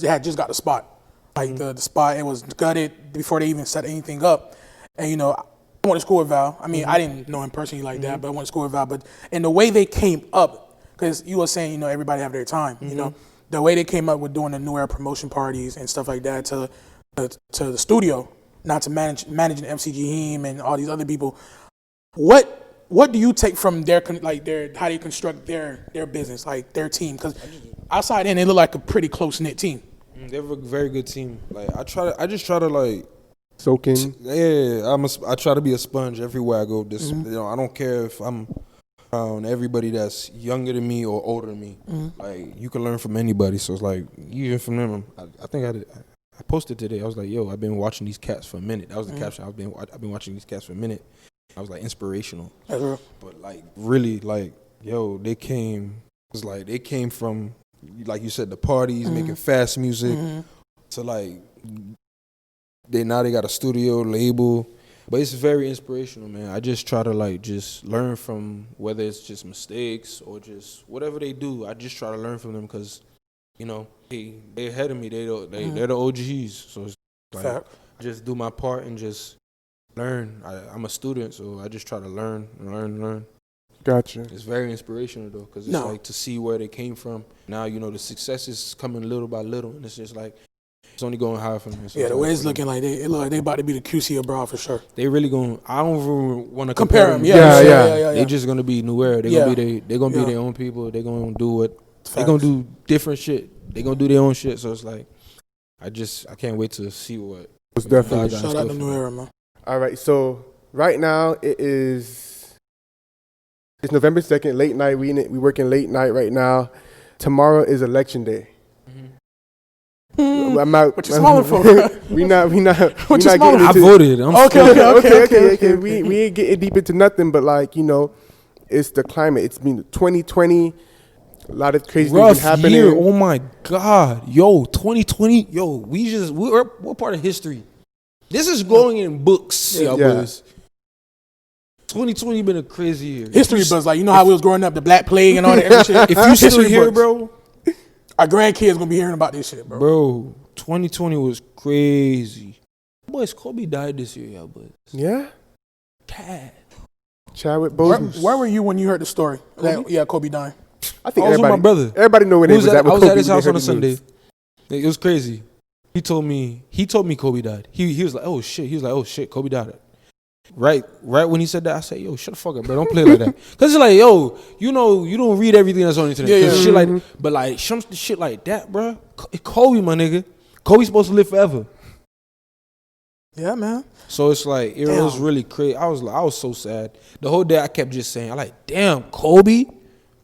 Speaker 3: had just got the spot. Like the spot, it was gutted before they even set anything up. And, you know, I went to school with Val. I mean, I didn't know him personally like that, but I went to school with Val. But in the way they came up, because you were saying, you know, everybody have their time, you know, the way they came up with doing the New Era promotion parties and stuff like that to the studio, not to managing MCG Heem and all these other people. What do you take from how they construct their business, like their team? Because outside in, they look like a pretty close-knit team.
Speaker 4: They're a very good team. Like I just try to like
Speaker 2: soak in.
Speaker 4: I try to be a sponge everywhere I go. You know, I don't care if I'm around everybody that's younger than me or older than me. Like you can learn from anybody. So it's like even from them. I think I posted today. I was like, yo, I've been watching these cats for a minute. That was the caption. I've been watching these cats for a minute. I was like inspirational. That's real. But like really like yo, they came from, like you said, the parties, making fast music, to like they got a studio label, but it's very inspirational, man. I just try to like just learn from whether it's just mistakes or just whatever they do. I just try to learn from them because, you know, they ahead of me. They're the OGs, so it's like just do my part and just learn. I'm a student, so I just try to learn.
Speaker 2: Gotcha.
Speaker 4: It's very inspirational though, because it's like to see where they came from. Now you know the success is coming little by little, and it's just like it's only going higher from here. So
Speaker 3: the way it's looking like they about to be the QC abroad for sure.
Speaker 4: They really going. I don't even want to
Speaker 3: compare them.
Speaker 4: Yeah. They just gonna be New Era. They gonna be they gonna be their own people. They gonna do they gonna do different shit. They gonna do their own shit. So it's like I can't wait to see what.
Speaker 2: It's definitely
Speaker 3: shout out to New Era, man.
Speaker 2: All right, so right now it's November 2nd, late night. We working late night right now. Tomorrow is election day. I'm out.
Speaker 3: What you smiling for?
Speaker 2: we not.
Speaker 3: What you smiling?
Speaker 4: I voted.
Speaker 2: Okay. We ain't getting deep into nothing, but like you know, it's the climate. It's been 2020. A lot of crazy things happening.
Speaker 4: Year. Oh my God, yo, 2020. Yo, we're part of history. This is going in books, y'all boys. 2020 been a crazy year.
Speaker 3: History buzz, like you know how we was growing up, the Black Plague and all that shit.
Speaker 4: If you still here, bro,
Speaker 3: our grandkids gonna be hearing about this shit, bro.
Speaker 4: Bro, 2020 was crazy. Boys, Kobe died this year, y'all boys.
Speaker 2: Yeah. Chadwick Boseman.
Speaker 3: Where were you when you heard the story? Kobe dying.
Speaker 2: I think
Speaker 4: I was with my brother.
Speaker 2: Everybody know where they was at.
Speaker 4: I was at his house on a Sunday. It was crazy. He told me Kobe died. He was like, oh shit. He was like, oh shit, Kobe died. Right when he said that, I said, yo, shut the fuck up, bro. Don't play like that. Cause it's like, yo, you know, you don't read everything that's on the internet. Shit like, but like some shit like that, bro. Kobe, my nigga. Kobe's supposed to live forever.
Speaker 3: Yeah, man.
Speaker 4: So it's like it was really crazy. I was so sad. The whole day I kept just saying, I like, damn, Kobe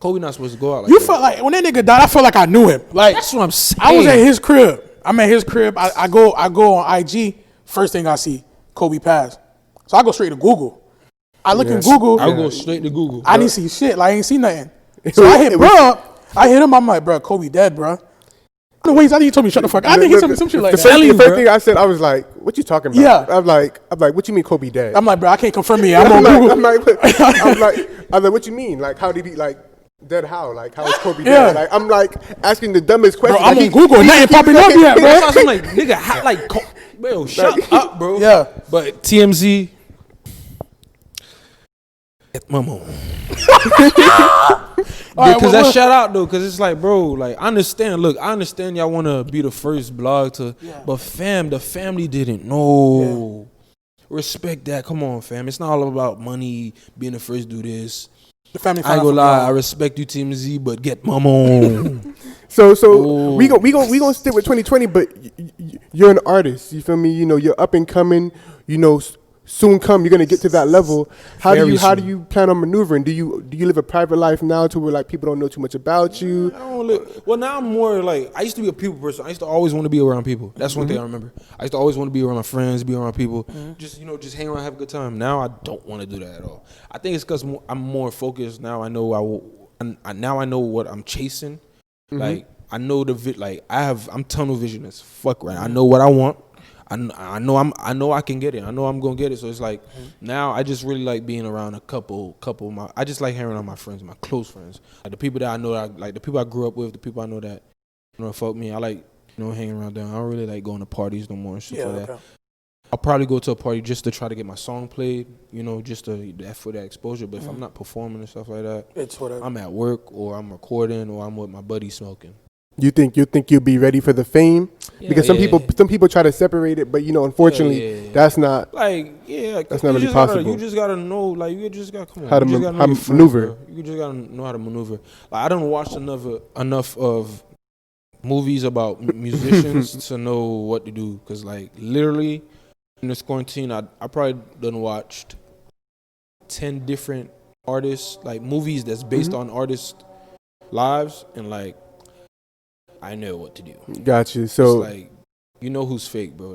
Speaker 4: not supposed to go out like
Speaker 3: you
Speaker 4: that.
Speaker 3: Felt like when that nigga died, I felt like I knew him. Like
Speaker 4: that's what I'm saying.
Speaker 3: I was at his crib. I'm at his crib. I go on IG. First thing I see, Kobe passed. So I go straight to Google. I look in Google.
Speaker 4: I go straight to Google.
Speaker 3: I didn't see shit. Like, I ain't see nothing. So I hit bro up. I hit him. I'm like, bro, Kobe dead, bro. Wait, I think he told me shut the fuck. I think he told me some shit like that.
Speaker 2: The first thing I said, I was like, "What you talking about?"
Speaker 3: Yeah.
Speaker 2: I'm like, "What you mean Kobe dead?"
Speaker 3: I'm like, bro, I can't confirm it. I'm on Google.
Speaker 2: I'm like, "What you mean? Like, how did he like dead? How? Like, how is Kobe dead?" Like, I'm like asking the dumbest question.
Speaker 3: Bro, I'm
Speaker 2: like,
Speaker 3: on Google and nothing popping up yet, bro.
Speaker 4: I'm like, nigga, bro, shut up, bro.
Speaker 3: Yeah.
Speaker 4: But TMZ, mama. Because that shout out though, because it's like, bro, like I understand. Look, I understand y'all want to be the first blog to, but fam, the family didn't know. Respect that. Come on, fam. It's not all about money. Being the first to do this.
Speaker 3: The family.
Speaker 4: I ain't gonna lie. I respect you, TMZ, but get mama on.
Speaker 2: So we gonna stick with 2020, but you're an artist. You feel me? You know, you're up and coming. You know, soon come you're gonna get to that level. How do you plan on maneuvering? Do you live a private life now to where like people don't know too much about you?
Speaker 4: I don't live. Well, now I'm more like I used to be a people person. I used to always want to be around people. That's one thing I remember. I used to always want to be around my friends, be around people, just hang around, have a good time. Now I don't want to do that at all. I think it's because I'm more focused now. I know now I know what I'm chasing. Like I know I'm tunnel vision as fuck right. I know what I want. I know I can get it. I know I'm gonna get it. So it's like now I just really like being around a couple of my. I just like hanging around my friends, my close friends, like the people that I know, like the people I grew up with, the people I know that fuck me. I like hanging around them. I don't really like going to parties no more and shit like that. I'll probably go to a party just to try to get my song played, just for that exposure. But if I'm not performing and stuff like that, it's whatever. I'm at work or I'm recording or I'm with my buddy smoking.
Speaker 2: You think you'll be ready for the fame? Because some people try to separate it, but unfortunately that's not that's not really possible.
Speaker 4: You just gotta know, you just gotta come on.
Speaker 2: How to maneuver.
Speaker 4: You just gotta know how to maneuver. Like I don't watch enough of movies about musicians to know what to do. Cause literally in this quarantine, I probably done watched 10 different artists, movies that's based on artists' lives, and I know what to do.
Speaker 2: Gotcha. So
Speaker 4: it's who's fake, bro.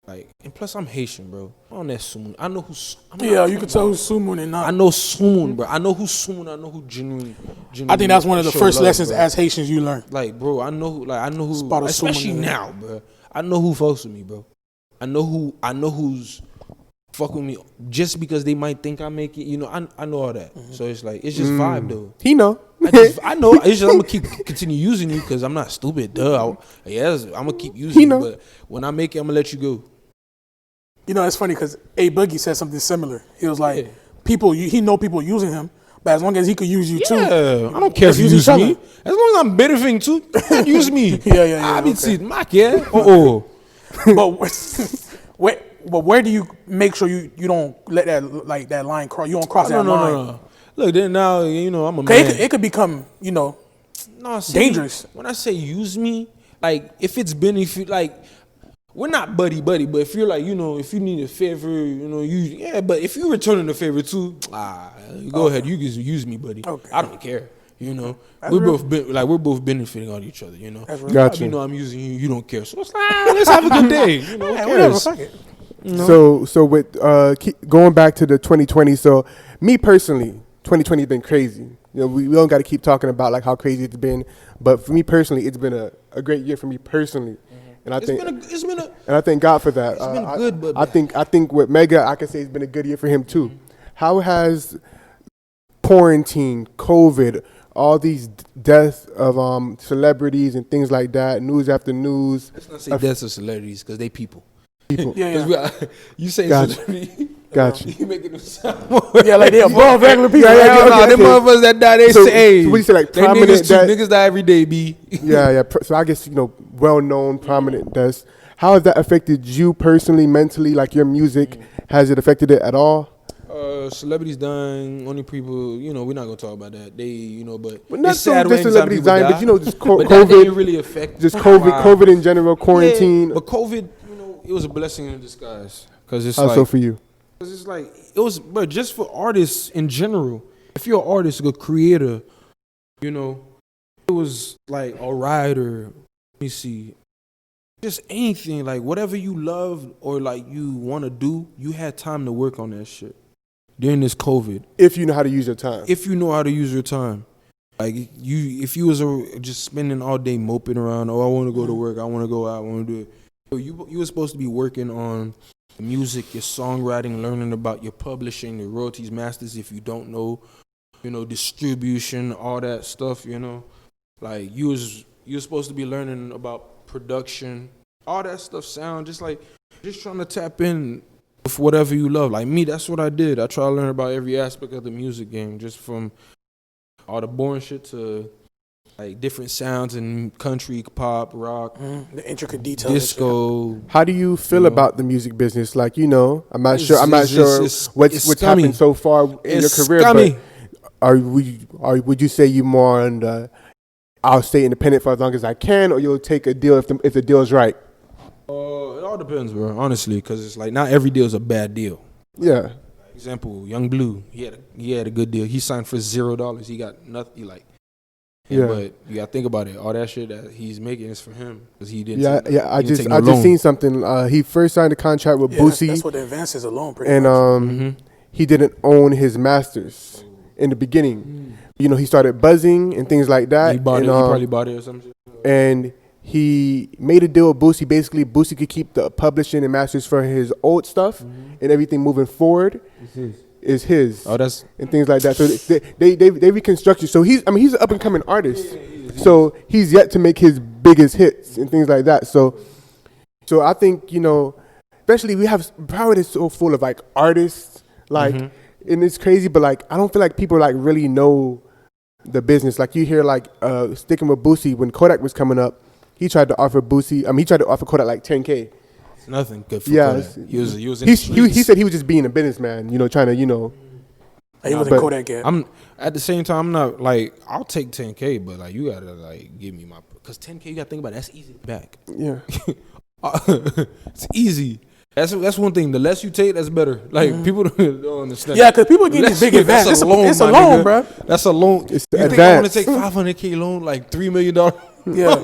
Speaker 4: And plus I'm Haitian, bro. On that Sumun. I know who's.
Speaker 3: You can tell who's Sumun and not.
Speaker 4: I know Sumun, bro. I know who's Sumun. I know who genuine.
Speaker 3: I think that's one of the first lessons as Haitians you learn.
Speaker 4: Bro, I know who. Spot especially now, bro. I know who fucks with me, bro. I know who's fuck with me just because they might think I make it. I know all that. So it's it's just vibe though.
Speaker 2: He know.
Speaker 4: I know. It's just I'm gonna continue using you because I'm not stupid. Duh. I'm gonna keep using you. But when I make it, I'm gonna let you go.
Speaker 3: It's funny because DIIGGGGGG said something similar. He was like, people using him, but as long as he could use you too.
Speaker 4: Yeah, I don't care if you use me. As long as I'm benefiting too, use me. I be seeing my But
Speaker 3: where do you make sure you don't let that line cross? You don't cross that line.
Speaker 4: No. Look, then now I'm a man.
Speaker 3: It could become dangerous.
Speaker 4: When I say use me, if it's benefit, we're not buddy, but if you're if you need a favor, but if you returning the favor too, go ahead, you can use me, buddy. Okay. I don't care. We're both benefiting on each other.
Speaker 2: Gotcha.
Speaker 4: I'm using you. You don't care, so it's let's have a good day. Who cares?
Speaker 2: So with going back to the 2020. So me personally, 2020 has been crazy. We don't got to keep talking about how crazy it's been, but for me personally, it's been a great year for me personally. And I thank God for that.
Speaker 4: It's been good, but
Speaker 2: I think with Mega, I can say it's been a good year for him too. How has quarantine, COVID, all these deaths of celebrities and things like that, news after news?
Speaker 4: Let's not say deaths of celebrities because they people. You say celebrity.
Speaker 2: Gotcha.
Speaker 4: You making them sound
Speaker 3: they above regular people.
Speaker 4: Them motherfuckers that die, they say.
Speaker 2: So what you say, prominent
Speaker 4: niggas die every day, B.
Speaker 2: Yeah. So I guess well-known, prominent deaths. How has that affected you personally, mentally? Your music, has it affected it at all?
Speaker 4: Celebrities dying, only people, we're not gonna talk about that. They, but
Speaker 2: not
Speaker 4: it's sad
Speaker 2: just celebrities dying,
Speaker 4: die.
Speaker 2: but just
Speaker 4: but
Speaker 2: COVID
Speaker 4: that didn't really affect.
Speaker 2: Just COVID in general, quarantine.
Speaker 4: Yeah, but COVID, it was a blessing in disguise because it's
Speaker 2: so for you?
Speaker 4: It's it was, but just for artists in general. If you're an artist, a creator, it was a writer. Let me see. just anything, like whatever you love or like you want to do, you had time to work on that shit during this COVID.
Speaker 2: If you know how to use your time.
Speaker 4: If you know how to use your time. Like if you was just spending all day moping around, I want to go to work, I want to go out, I want to do it. You were supposed to be working on the music, your songwriting, learning about your publishing, your royalties, masters. If you don't know, distribution, all that stuff. Like you was supposed to be learning about production, all that stuff. Sound just trying to tap in with whatever you love. Like me, that's what I did. I try to learn about every aspect of the music game, just from all the boring shit to like different sounds in country, pop, rock,
Speaker 3: the intricate details,
Speaker 4: disco.
Speaker 2: How do you feel about the music business? Like, I'm not sure what's happened so far in your career,
Speaker 4: scummy.
Speaker 2: but would you say you more on the I'll stay independent for as long as I can, or you'll take a deal if the deal's right?
Speaker 4: It all depends, bro. Honestly, because it's like not every deal is a bad deal.
Speaker 2: Yeah.
Speaker 4: Example, Young Blue, he had a good deal. He signed for $0. He got nothing.
Speaker 2: Yeah.
Speaker 4: But you gotta think about it. All that shit that he's making is for him because he didn't.
Speaker 2: I just seen something. He first signed a contract with Boosie.
Speaker 3: That's what the advances alone, pretty
Speaker 2: and
Speaker 3: much.
Speaker 2: He didn't own his masters in the beginning. He started buzzing and things like that.
Speaker 4: He probably bought it or something.
Speaker 2: And he made a deal with Boosie. Basically, Boosie could keep the publishing and masters for his old stuff, and everything moving forward is his.
Speaker 4: Oh, that's
Speaker 2: and things like that. So they reconstructed. So he's an up and coming artist. So he's yet to make his biggest hits and things like that. So I think especially we have Broward is so full of like artists, like, and it's crazy. But like I don't feel like people like really know the business. Like you hear like sticking with Boosie when Kodak was coming up. He tried to offer Kodak like $10K.
Speaker 4: It's nothing good for
Speaker 2: Yeah,
Speaker 4: Kodak. He was in the streets.
Speaker 2: He said he was just being a businessman, trying to,
Speaker 3: He wasn't Kodak yet.
Speaker 4: I'm at the same time. I'm not like I'll take $10K, but like you gotta like give me because $10K you gotta think about it, that's easy back.
Speaker 2: Yeah,
Speaker 4: it's easy. That's one thing. The less you take, that's better. Like people don't understand.
Speaker 3: Yeah, because people get these big advances. It's a loan, bro.
Speaker 4: That's a loan.
Speaker 2: It's
Speaker 4: you think I want to take $500K loan, like $3 million?
Speaker 3: Yeah.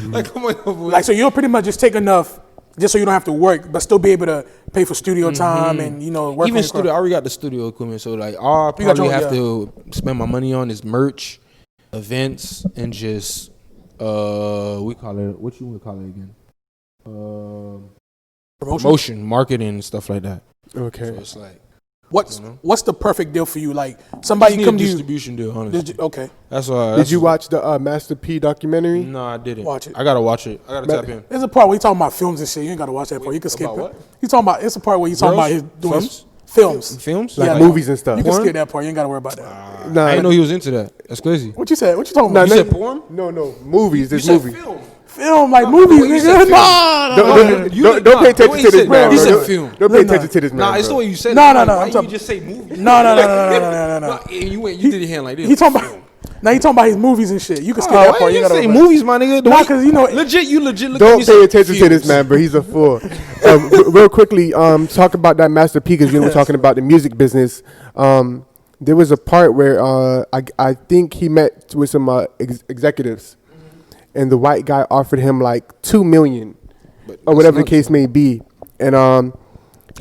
Speaker 4: Like come on.
Speaker 3: Like so, you'll pretty much just take enough just so you don't have to work, but still be able to pay for studio time and work.
Speaker 4: Even studio, I already got the studio equipment, so like all I probably have to spend my money on is merch, events, and just we call it what you want to call it again? Promotion, marketing, and stuff like that.
Speaker 2: okay.
Speaker 4: So it's like
Speaker 3: what's the perfect deal for you? Like somebody come to you.
Speaker 4: Distribution deal, honestly.
Speaker 3: Okay.
Speaker 4: That's why.
Speaker 2: Did you watch the Master P documentary?
Speaker 4: No, I didn't.
Speaker 3: Watch it.
Speaker 4: I gotta watch it. I gotta tap in.
Speaker 3: There's a part where he's talking about films and shit. You ain't gotta watch that part. You can skip
Speaker 4: about
Speaker 3: it.
Speaker 4: what?
Speaker 3: He's talking about. It's a part where he's talking about his doing films.
Speaker 4: Films?
Speaker 2: Like
Speaker 3: Yeah,
Speaker 2: movies and stuff.
Speaker 3: You can skip that part. You ain't gotta worry about that.
Speaker 2: Nah,
Speaker 4: I didn't know he was into that. That's crazy.
Speaker 3: What you said? What you talking
Speaker 2: Nah,
Speaker 3: about?
Speaker 4: You said porn?
Speaker 2: No, movies. There's
Speaker 4: You said
Speaker 2: movies.
Speaker 4: film.
Speaker 3: Film like movies,
Speaker 4: you said
Speaker 3: nigga.
Speaker 4: film.
Speaker 2: Don't pay attention to this man.
Speaker 4: You
Speaker 2: bro.
Speaker 4: said
Speaker 2: Don't-
Speaker 4: film.
Speaker 2: Don't pay attention to this man.
Speaker 4: Nah, it's
Speaker 2: bro.
Speaker 4: the way you said
Speaker 3: No,
Speaker 4: it.
Speaker 3: no,
Speaker 4: Like,
Speaker 3: no,
Speaker 4: why
Speaker 3: I'm
Speaker 4: you
Speaker 3: talking-
Speaker 4: just say movie?
Speaker 3: No.
Speaker 4: And you did your hand like this.
Speaker 3: He talking about. Now he talking about his movies and shit. You can skip that part.
Speaker 4: You
Speaker 3: You gotta
Speaker 4: say
Speaker 3: worry.
Speaker 4: movies, my nigga.
Speaker 3: Nah, 'cause
Speaker 4: you legit look at
Speaker 2: Don't
Speaker 4: me
Speaker 2: pay
Speaker 4: say
Speaker 2: attention to this
Speaker 4: films.
Speaker 2: man, bro. He's a fool. Real quickly, talk about that Master P because we're talking about the music business. There was a part where I think he met with some executives, and the white guy offered him like $2 million, or whatever the case may be. And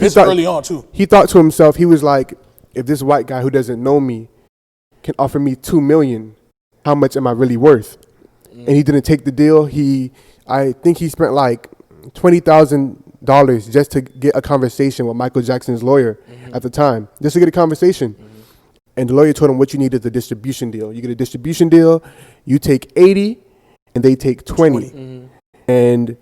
Speaker 3: It's early on too.
Speaker 2: he thought to himself, he was like, if this white guy who doesn't know me can offer me $2 million, how much am I really worth? And he didn't take the deal. I think he spent like $20,000 just to get a conversation with Michael Jackson's lawyer at the time, just to get a conversation. And the lawyer told him what you need is a distribution deal. You get a distribution deal, you take 80 and they take 20. And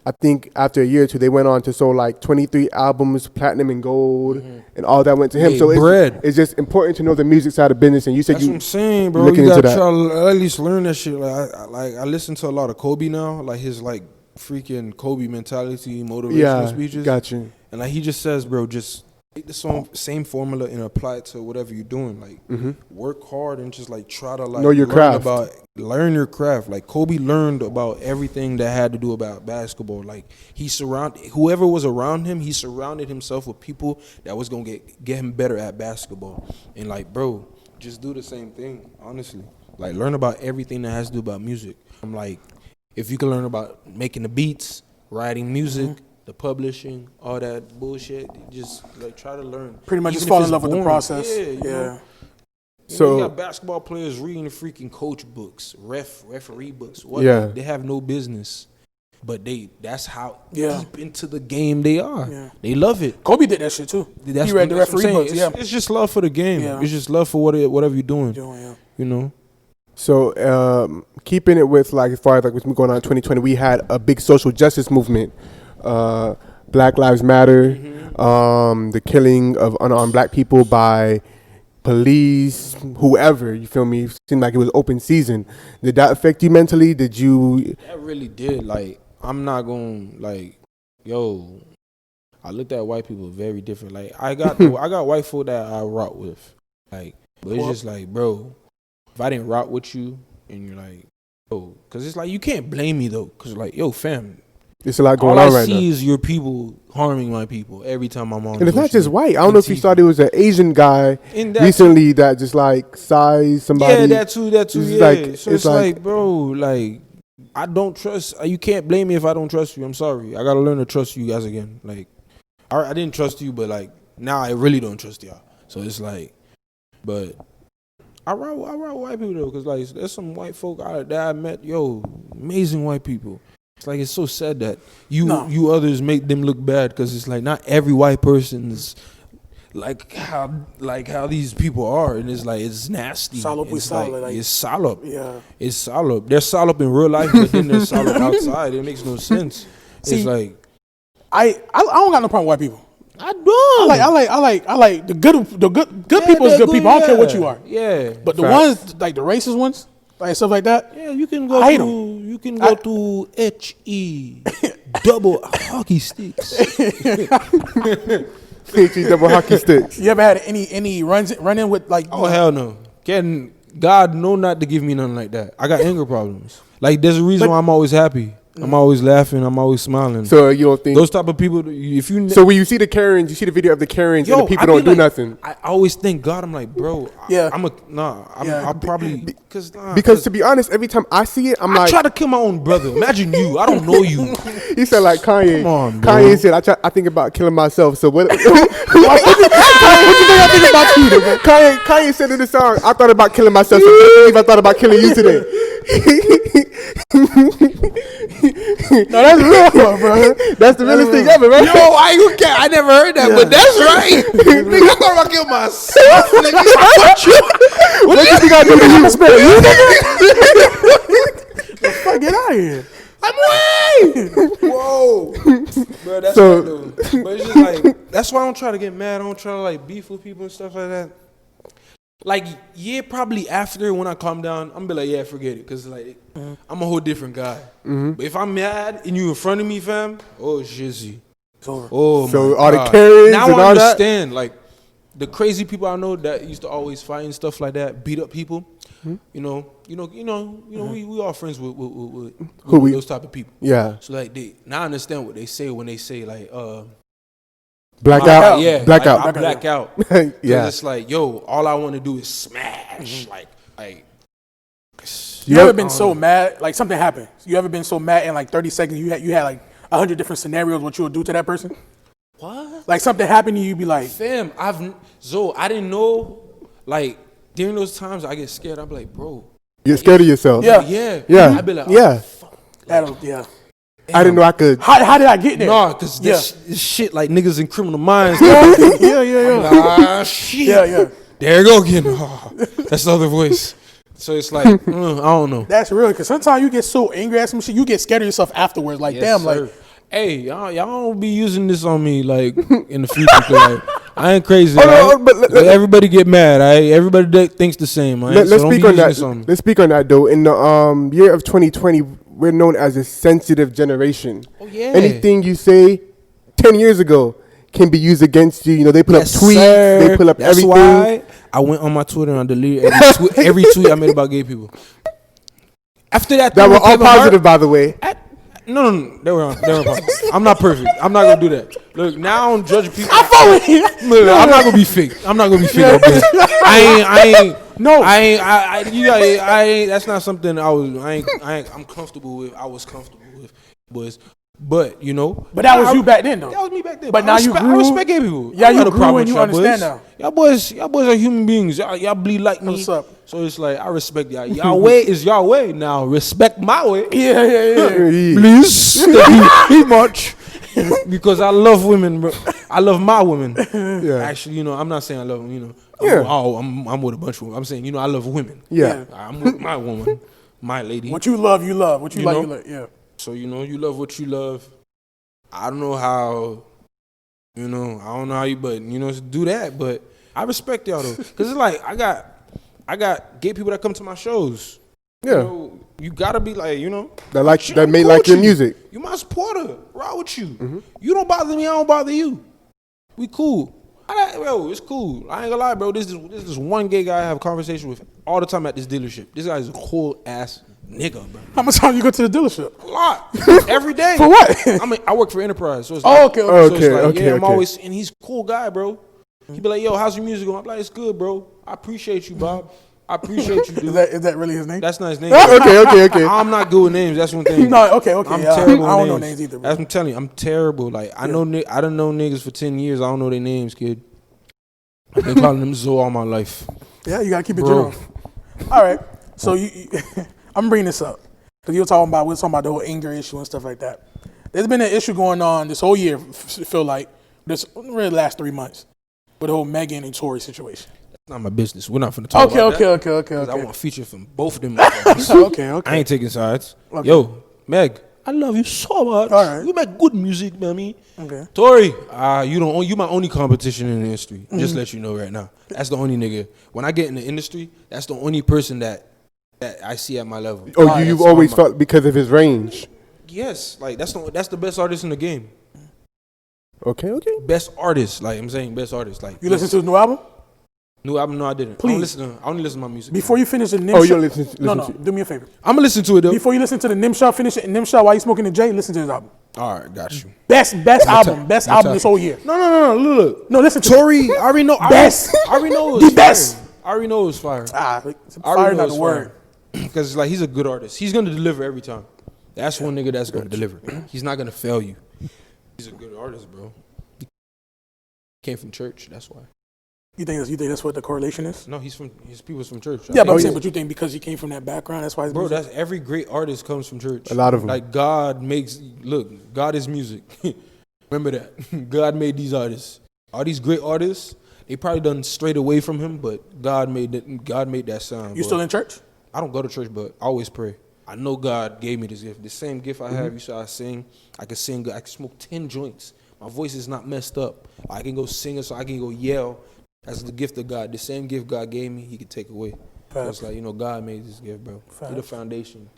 Speaker 2: I think after a year or two, they went on to sell like 23 albums, platinum and gold, and all that went to him.
Speaker 4: Hey,
Speaker 2: So
Speaker 4: bread.
Speaker 2: it's just important to know the music side of business. And you said
Speaker 4: That's what I'm saying, bro.
Speaker 2: looking
Speaker 4: You
Speaker 2: into
Speaker 4: gotta
Speaker 2: that.
Speaker 4: try to at least learn that shit. I listen to a lot of Kobe now, like his like freaking Kobe mentality, motivational speeches.
Speaker 2: Got you.
Speaker 4: And like he just says, bro, just take the same formula and apply it to whatever you're doing. Like work hard and just like try to like
Speaker 2: Know your craft.
Speaker 4: Learn your craft. Like Kobe learned about everything that had to do about basketball. Like whoever was around him, he surrounded himself with people that was gonna get him better at basketball. And like, bro, just do the same thing, honestly. Like learn about everything that has to do about music. I'm like, if you can learn about making the beats, writing music, the publishing, all that bullshit, just like try to learn.
Speaker 3: Pretty much
Speaker 4: Even
Speaker 3: just
Speaker 4: if
Speaker 3: fall in
Speaker 4: it's
Speaker 3: love with the
Speaker 4: boring.
Speaker 3: process.
Speaker 4: Yeah, you know?
Speaker 2: So
Speaker 4: you got basketball players reading freaking coach books, referee books. What?
Speaker 2: Yeah.
Speaker 4: They have no business, but that's how
Speaker 3: Yeah.
Speaker 4: deep into the game they are.
Speaker 3: Yeah.
Speaker 4: They love it.
Speaker 3: Kobe did that shit too. He read the
Speaker 4: that's what I'm
Speaker 3: referee
Speaker 4: saying.
Speaker 3: books. Yeah.
Speaker 4: It's just love for the game.
Speaker 3: Yeah.
Speaker 4: It's just love for whatever you're doing.
Speaker 3: Yeah.
Speaker 4: You know.
Speaker 2: So keeping it with like as far as like what's been going on in 2020, we had a big social justice movement, Black Lives Matter, the killing of unarmed black people by police, whoever. You feel me? Seemed like it was open season. Did that affect you mentally? Did you?
Speaker 4: That really did. Like, I'm not going like, yo. I looked at white people very different. Like, I got white folk that I rock with. Like, but it's just like, bro, if I didn't rock with you and you're like, yo, because it's like you can't blame me though, because like, yo, fam,
Speaker 2: It's a lot going
Speaker 4: all
Speaker 2: on
Speaker 4: I
Speaker 2: right now.
Speaker 4: see is your people harming my people every time I'm on.
Speaker 2: And it's not
Speaker 4: social
Speaker 2: just white. I don't know if you
Speaker 4: TV.
Speaker 2: saw there was an Asian guy
Speaker 4: And that
Speaker 2: recently that just like sized somebody.
Speaker 4: Yeah, that too.
Speaker 2: It's
Speaker 4: Yeah.
Speaker 2: like-
Speaker 4: So
Speaker 2: it's
Speaker 4: it's
Speaker 2: like-
Speaker 4: like, bro, like I don't trust. You can't blame me if I don't trust you. I'm sorry. I gotta learn to trust you guys again. Like I didn't trust you, but like now I really don't trust y'all. So it's like, but I rock with white people though, cause like there's some white folk that I met. Yo, amazing white people. It's like it's so sad that you others make them look bad, because it's like not every white person is like how these people are, and it's like it's nasty.
Speaker 3: Salop
Speaker 4: It's
Speaker 3: salop, like-
Speaker 4: it's salop.
Speaker 3: Yeah.
Speaker 4: It's salop. They're salop in real life, but then they're salop outside. It makes no sense.
Speaker 3: See,
Speaker 4: it's like
Speaker 3: I don't got no problem with white people.
Speaker 4: I do.
Speaker 3: I like the good people is
Speaker 4: they're
Speaker 3: good people. I don't care what you are.
Speaker 4: Yeah,
Speaker 3: But the
Speaker 2: Facts.
Speaker 3: ones like the racist ones, like stuff like that.
Speaker 4: yeah, you can go
Speaker 3: I hate
Speaker 4: to
Speaker 3: 'em.
Speaker 4: you can go to HE double hockey sticks.
Speaker 2: PhD double hockey sticks.
Speaker 3: You ever had any run in with like?
Speaker 4: Oh hell no! Can God know not to give me nothing like that. I got anger problems. Like there's a reason why I'm always happy. I'm always laughing. I'm always smiling.
Speaker 2: So you don't think
Speaker 4: Those type of people, if you
Speaker 2: So when you see the Karens, you see the video of the Karens and the people don't do nothing.
Speaker 4: I always think God. I'm like, bro.
Speaker 3: Yeah.
Speaker 4: I'll probably because
Speaker 2: Because to be honest, every time I see it, I'm
Speaker 4: I
Speaker 2: like,
Speaker 4: try to kill my own brother. Imagine you. I don't know you.
Speaker 2: he said like Kanye.
Speaker 4: Come on, bro.
Speaker 2: Kanye said, I think about killing myself. So what? What you think I think about you? Nigga? Kanye said in the song, I thought about killing myself. So I thought about killing you today.
Speaker 3: No, that's real, bro.
Speaker 2: That's the realest thing ever, right?
Speaker 4: Yo, I never heard that, but that's right. Nigga, I thought about killing myself. Nigga, what you?
Speaker 2: What you think I do to you?
Speaker 3: Fuck, get out of here.
Speaker 4: I'm away. Whoa, bro. That's
Speaker 2: So-
Speaker 4: what I do. But it's just like that's why I don't try to get mad. I don't try to like beef with people and stuff like that. Like, yeah, probably after when I calm down, I'm gonna be like, yeah, forget it, cause like I'm a whole different guy. But if I'm mad and you in front of me, fam, oh shizzy,
Speaker 3: It's over.
Speaker 4: oh
Speaker 2: So
Speaker 4: my
Speaker 2: all the
Speaker 4: God.
Speaker 2: Karens
Speaker 4: now
Speaker 2: and
Speaker 4: I
Speaker 2: all that?
Speaker 4: understand. Like the crazy people I know that used to always fight and stuff like that, beat up people. You know, we all friends with those type of people.
Speaker 2: Yeah.
Speaker 4: So like now I understand what they say when they say like
Speaker 2: Blackout.
Speaker 4: yeah,
Speaker 2: Blackout.
Speaker 4: like, I black out.
Speaker 2: Yeah.
Speaker 4: It's like, yo, all I want to do is smash. Like
Speaker 3: You ever been so mad? Like something happened. You ever been so mad in like 30 seconds? You had like 100 different scenarios what you would do to that person.
Speaker 4: what?
Speaker 3: Like something happened to you, be like,
Speaker 4: Fam, I didn't know. Like during those times, I get scared. I'm like, bro,
Speaker 2: You're scared of yourself.
Speaker 3: Yeah.
Speaker 2: Yeah.
Speaker 4: I'd be like,
Speaker 2: Yeah.
Speaker 4: fuck.
Speaker 3: yeah.
Speaker 2: I didn't know I could.
Speaker 3: How did I get there?
Speaker 4: Nah, cause this shit like niggas in criminal minds.
Speaker 3: Yeah.
Speaker 4: Ah, shit.
Speaker 3: Yeah.
Speaker 4: There you go again. Oh, that's the other voice. So it's like, I don't know.
Speaker 3: That's real, because sometimes you get so angry at some shit, you get scared of yourself afterwards. Like,
Speaker 4: Yes,
Speaker 3: damn,
Speaker 4: sir.
Speaker 3: like,
Speaker 4: hey, y'all don't be using this on me like in the future. 'Cause, like, I ain't crazy.
Speaker 2: Oh, no,
Speaker 4: right?
Speaker 2: but
Speaker 4: Everybody get mad. Everybody thinks the same. Right?
Speaker 2: Let's
Speaker 4: So don't
Speaker 2: speak
Speaker 4: be
Speaker 2: on
Speaker 4: using
Speaker 2: that.
Speaker 4: this on me.
Speaker 2: Let's speak on that though. In the year of 2020, we're known as a sensitive generation.
Speaker 4: Oh yeah.
Speaker 2: Anything you say 10 years ago can be used against you. You know, they put
Speaker 4: Yes,
Speaker 2: up tweets,
Speaker 4: sir.
Speaker 2: they pull up
Speaker 4: That's
Speaker 2: everything.
Speaker 4: why I went on my Twitter and I deleted every tweet I made about gay people. After that,
Speaker 2: That
Speaker 4: thing
Speaker 2: were
Speaker 4: with
Speaker 2: all
Speaker 4: Kevin Hart-
Speaker 2: positive, by the way.
Speaker 4: No, they were positive. I'm not perfect. I'm not gonna do that. Look, now I don't judge people.
Speaker 3: I follow you.
Speaker 4: Look, I'm not gonna be fake. I'm not gonna be fake. Okay? I ain't
Speaker 3: No.
Speaker 4: That's not something I'm comfortable with. I was comfortable with, but you know.
Speaker 3: But that was you back then, though.
Speaker 4: That was me back then.
Speaker 3: But now you grew.
Speaker 4: I respect gay people.
Speaker 3: Yeah,
Speaker 4: I
Speaker 3: you
Speaker 4: got a
Speaker 3: grew
Speaker 4: problem
Speaker 3: and you
Speaker 4: with y'all
Speaker 3: understand
Speaker 4: boys.
Speaker 3: now.
Speaker 4: Y'all boys are human beings. Y'all bleed like me.
Speaker 3: What's up?
Speaker 4: So it's like I respect y'all. Y'all way is y'all way. Now respect my way.
Speaker 3: Yeah.
Speaker 4: Please. Be much. Because I love women, bro. I love my women.
Speaker 2: Yeah.
Speaker 4: Actually, you know, I'm not saying I love them, you know.
Speaker 2: Yeah.
Speaker 4: I'm with a bunch of women. I'm saying, you know, I love women.
Speaker 2: Yeah.
Speaker 4: I'm with my woman, my lady.
Speaker 3: What you love, you love. What you like,
Speaker 4: know?
Speaker 3: you like. Yeah.
Speaker 4: So, you know, you love what you love. I don't know how, you know, I don't know how you, but, you know, do that. But I respect y'all, though. Because it's like, I got gay people that come to my shows.
Speaker 2: Yeah.
Speaker 4: You know, you gotta be like, you know.
Speaker 2: That may like your music.
Speaker 4: You my supporter. Ride with you. You don't bother me, I don't bother you. We cool. Bro, it's cool. I ain't gonna lie, bro. This is one gay guy I have a conversation with all the time at this dealership. This guy is a cool ass nigga, bro.
Speaker 3: How much time you go to the dealership?
Speaker 4: A lot. Every day.
Speaker 3: For what?
Speaker 4: I work for Enterprise. So it's
Speaker 3: Okay.
Speaker 4: So it's like,
Speaker 2: Okay.
Speaker 4: I'm always, and he's a cool guy, bro. He be like, yo, how's your music going? I'm like, it's good, bro. I appreciate you, Bob. I appreciate you, dude.
Speaker 3: Is that really his name?
Speaker 4: That's not his name.
Speaker 2: Okay.
Speaker 4: I'm not good with names. That's one thing.
Speaker 3: No, okay.
Speaker 4: I'm
Speaker 3: Yeah,
Speaker 4: terrible.
Speaker 3: I don't
Speaker 4: with
Speaker 3: know names either. Bro.
Speaker 4: That's what I'm telling you. I'm terrible. Like I done know niggas for 10 years. I don't know their names, kid. I've been calling them Zoe all my life.
Speaker 3: Yeah, you gotta keep it
Speaker 4: Bro.
Speaker 3: general. All right. So I'm bringing this up because we're talking about the whole anger issue and stuff like that. There's been an issue going on this whole year. Feel like this really last 3 months with the whole Megan and Tory situation.
Speaker 4: Not my business. We're not finna talk about that.
Speaker 3: Okay.
Speaker 4: I want a feature from both of them. Okay. I ain't taking sides.
Speaker 3: Okay.
Speaker 4: Yo, Meg, I love you so much.
Speaker 3: All right.
Speaker 4: You make good music, mommy.
Speaker 3: Okay.
Speaker 4: Tory, you my only competition in the industry. Just let you know right now. That's the only nigga. When I get in the industry, that's the only person that I see at my level.
Speaker 2: Oh, you've always felt because of his range.
Speaker 4: Yes, like that's the best artist in the game.
Speaker 2: Okay.
Speaker 4: Best artist, like I'm saying, best artist. Like
Speaker 3: You listen to his new album?
Speaker 4: New album? No, I didn't.
Speaker 3: Please.
Speaker 4: I only listen to my music.
Speaker 3: Before you finish the NIM
Speaker 2: Oh,
Speaker 3: shot.
Speaker 2: you listen to
Speaker 3: Do me a favor.
Speaker 4: I'm gonna listen to it though.
Speaker 3: Before you listen to the NIM shot, finish it. NIM shot while you smoking the J, listen to his album.
Speaker 4: All right, got you.
Speaker 3: Best album this whole year.
Speaker 4: No, look.
Speaker 3: No, listen to
Speaker 4: Tory, I already know.
Speaker 3: Best.
Speaker 4: I already know it was
Speaker 3: The best.
Speaker 4: fire. I already know it was fire.
Speaker 3: Fire not the word.
Speaker 4: Because it's like he's a good artist. He's gonna deliver every time. That's one nigga that's gonna deliver. He's not gonna fail you. He's a good artist, bro. He came from church. That's why.
Speaker 3: You think that's what the correlation is?
Speaker 4: No, his people's from church.
Speaker 3: Yeah, but I'm saying, but you think because he came from that background, that's why his
Speaker 4: Bro,
Speaker 3: music?
Speaker 4: that's every great artist comes from church.
Speaker 2: A lot of them.
Speaker 4: Like God is music. Remember that. God made these artists. All these great artists, they probably done straight away from him, but God made that sound.
Speaker 3: You still in church?
Speaker 4: I don't go to church, but I always pray. I know God gave me this gift. The same gift I have, you saw I sing. I can sing, I can smoke 10 joints. My voice is not messed up. I can go sing it, so I can go yell. That's the gift of God. The same gift God gave me, he could take away. So it's like, God made this gift, bro. You're the foundation.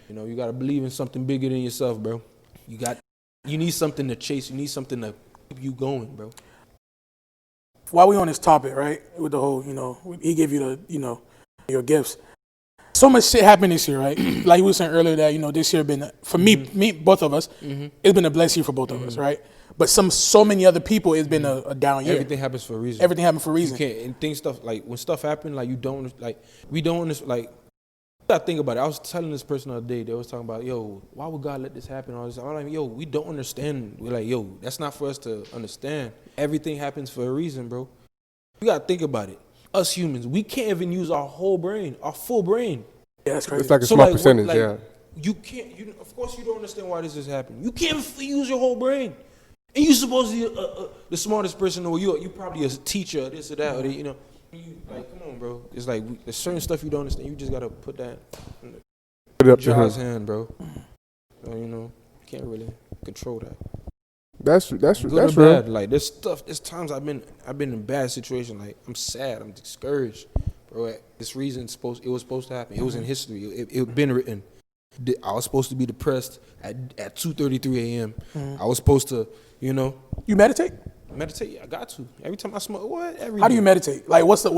Speaker 4: You got to believe in something bigger than yourself, bro. You need something to chase. You need something to keep you going, bro.
Speaker 3: While we on this topic, right, with the whole, he gave you the, your gifts. So much shit happened this year, right? Like you were saying earlier that, this year been, for me, both of us, it's been a blessed year for both of us, right? But so many other people, it's been a down year.
Speaker 4: Everything happens for a reason.
Speaker 3: Everything happened for a reason.
Speaker 4: You can't, and things stuff, like, when stuff happen, like, we don't, like, you gotta think about it. I was telling this person the other day, they was talking about, why would God let this happen? All this. I'm like, we don't understand. We're like, that's not for us to understand. Everything happens for a reason, bro. You gotta think about it. Us humans, we can't even use our whole brain, our full brain.
Speaker 3: Yeah, that's crazy.
Speaker 2: It's like a small percentage, yeah.
Speaker 4: You can't, of course you don't understand why this is happening. You can't use your whole brain. And you're supposed to be the smartest person, or you probably a teacher, or this or that, or you like, come on, bro. It's like there's certain stuff you don't understand. You just gotta put that in God's hand, bro. So, you can't really control that.
Speaker 2: That's
Speaker 4: Good or
Speaker 2: real.
Speaker 4: bad. Like there's times I've been in bad situations. Like I'm sad, I'm discouraged, bro. This reason it was supposed to happen. It was in history. It been written. I was supposed to be depressed at 2:33 a.m. I was supposed to,
Speaker 3: You meditate?
Speaker 4: Meditate. Yeah, I got to. Every time I smoke,
Speaker 3: How do you meditate? Like, what's the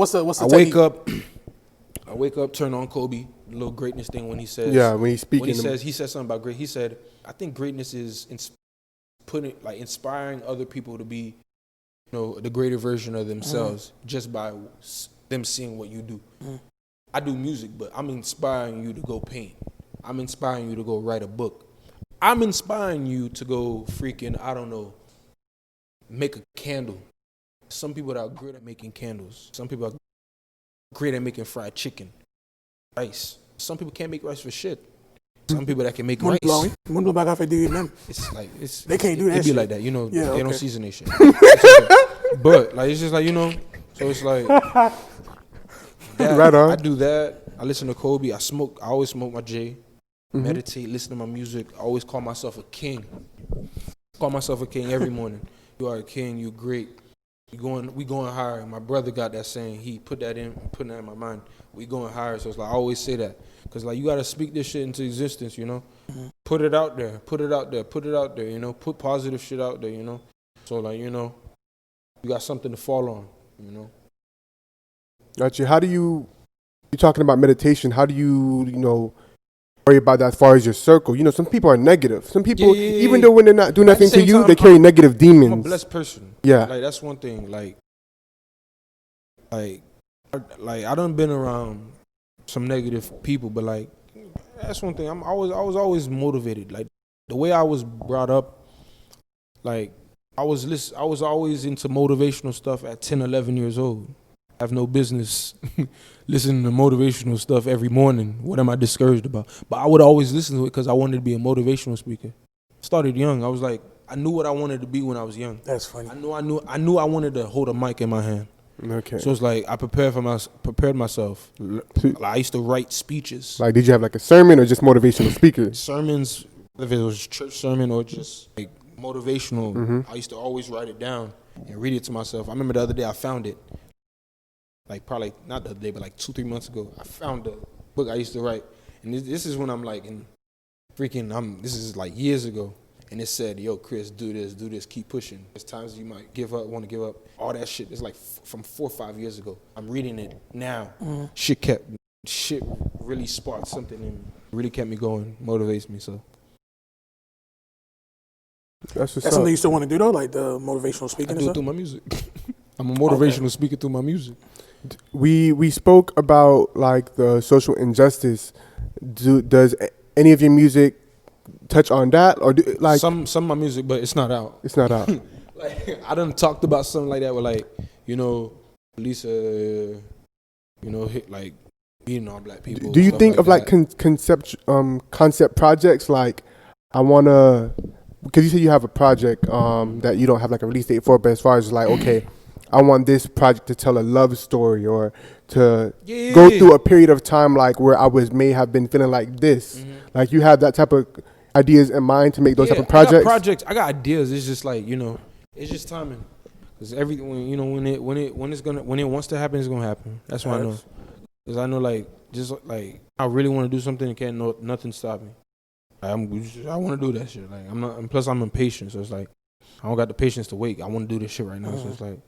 Speaker 4: I wake up, turn on Kobe, the little greatness thing when he says.
Speaker 2: Yeah, when he's speaking.
Speaker 4: When he says something about great. He said, I think greatness is inspiring other people to be, the greater version of themselves just by them seeing what you do. I do music, but I'm inspiring you to go paint. I'm inspiring you to go write a book. I'm inspiring you to go freaking, I don't know, make a candle. Some people that are great at making candles. Some people are great at making fried chicken, rice. Some people can't make rice for shit. Some people that can make rice.
Speaker 3: Mundo back off at DIIIGGGGGG.
Speaker 4: It's like
Speaker 3: They can't do that
Speaker 4: It be
Speaker 3: shit.
Speaker 4: like that, you know.
Speaker 3: Yeah,
Speaker 4: they don't
Speaker 3: okay.
Speaker 4: season their shit. But like it's just like, you know. So it's like that,
Speaker 2: Right on.
Speaker 4: I do that. I listen to Kobe. I always smoke my J. Meditate. Listen to my music. I always call myself a king. Call myself a king every morning. You are a king. You're great. We going higher. My brother got that saying. He putting that in my mind. We going higher. So it's like I always say that. Cause like you gotta speak this shit into existence, you know. Put it out there. Put it out there. Put it out there. You know. Put positive shit out there. You know. So like you know, you got something to fall on. You know.
Speaker 2: Gotcha. How do you're talking about meditation? How do you worry about that as far as your circle? You know, some people are negative. Some people, even though when they're not doing nothing to you,
Speaker 4: time,
Speaker 2: they carry negative demons.
Speaker 4: I'm a blessed person.
Speaker 2: Yeah.
Speaker 4: Like that's one thing. Like I done been around some negative people, but like that's one thing. I was always motivated. Like the way I was brought up, like I was always into motivational stuff at 10, 11 years old. I have no business listening to motivational stuff every morning. What am I discouraged about? But I would always listen to it because I wanted to be a motivational speaker. Started young. I was like, I knew what I wanted to be when I was young.
Speaker 3: That's funny.
Speaker 4: I knew I wanted to hold a mic in my hand.
Speaker 2: Okay.
Speaker 4: So it's like I prepared myself. Like, I used to write speeches,
Speaker 2: Like, did you have like a sermon or just motivational speakers?
Speaker 4: sermons, if it was church sermon or just like motivational. I used to always write it down and read it to myself. I remember the other day I found it. Like probably not the other day, but like 2-3 months ago, I found the book I used to write, and this is when I'm like this is like years ago, and it said, "Yo, Chris, do this, keep pushing. There's times you might want to give up, all that shit." It's like from 4 or 5 years ago. I'm reading it now. Shit really sparked something in me. Really kept me going, motivates me. So
Speaker 2: That's what's
Speaker 3: That's something
Speaker 2: up.
Speaker 3: you still want to do though, like the motivational
Speaker 4: I
Speaker 3: speaking and
Speaker 4: do it
Speaker 3: stuff.
Speaker 4: through my music. I'm a motivational speaker through my music.
Speaker 2: We spoke about like the social injustice. Does any of your music touch on that, or like
Speaker 4: Some of my music, but it's not out.
Speaker 2: it's not out?
Speaker 4: Like I done talked about something like that with like, you know, Lisa, you know, hit like beating on black people.
Speaker 2: Do you
Speaker 4: stuff
Speaker 2: think of like
Speaker 4: that.
Speaker 2: concept projects? Like, I wanna, because you said you have a project that you don't have like a release date for, but as far as like, okay, I want this project to tell a love story or to go through a period of time like where may have been feeling like this. Like you have that type of ideas in mind to make those type of projects.
Speaker 4: I got ideas. It's just like, you know, it's just timing. Cause everything, you know, when it wants to happen, it's gonna happen. That's what I know. Cause I know, like, just like I really want to do something and can't nothing stop me. I want to do that shit. Like I'm not. And plus, I'm impatient, so it's like I don't got the patience to wait. I want to do this shit right now. So it's like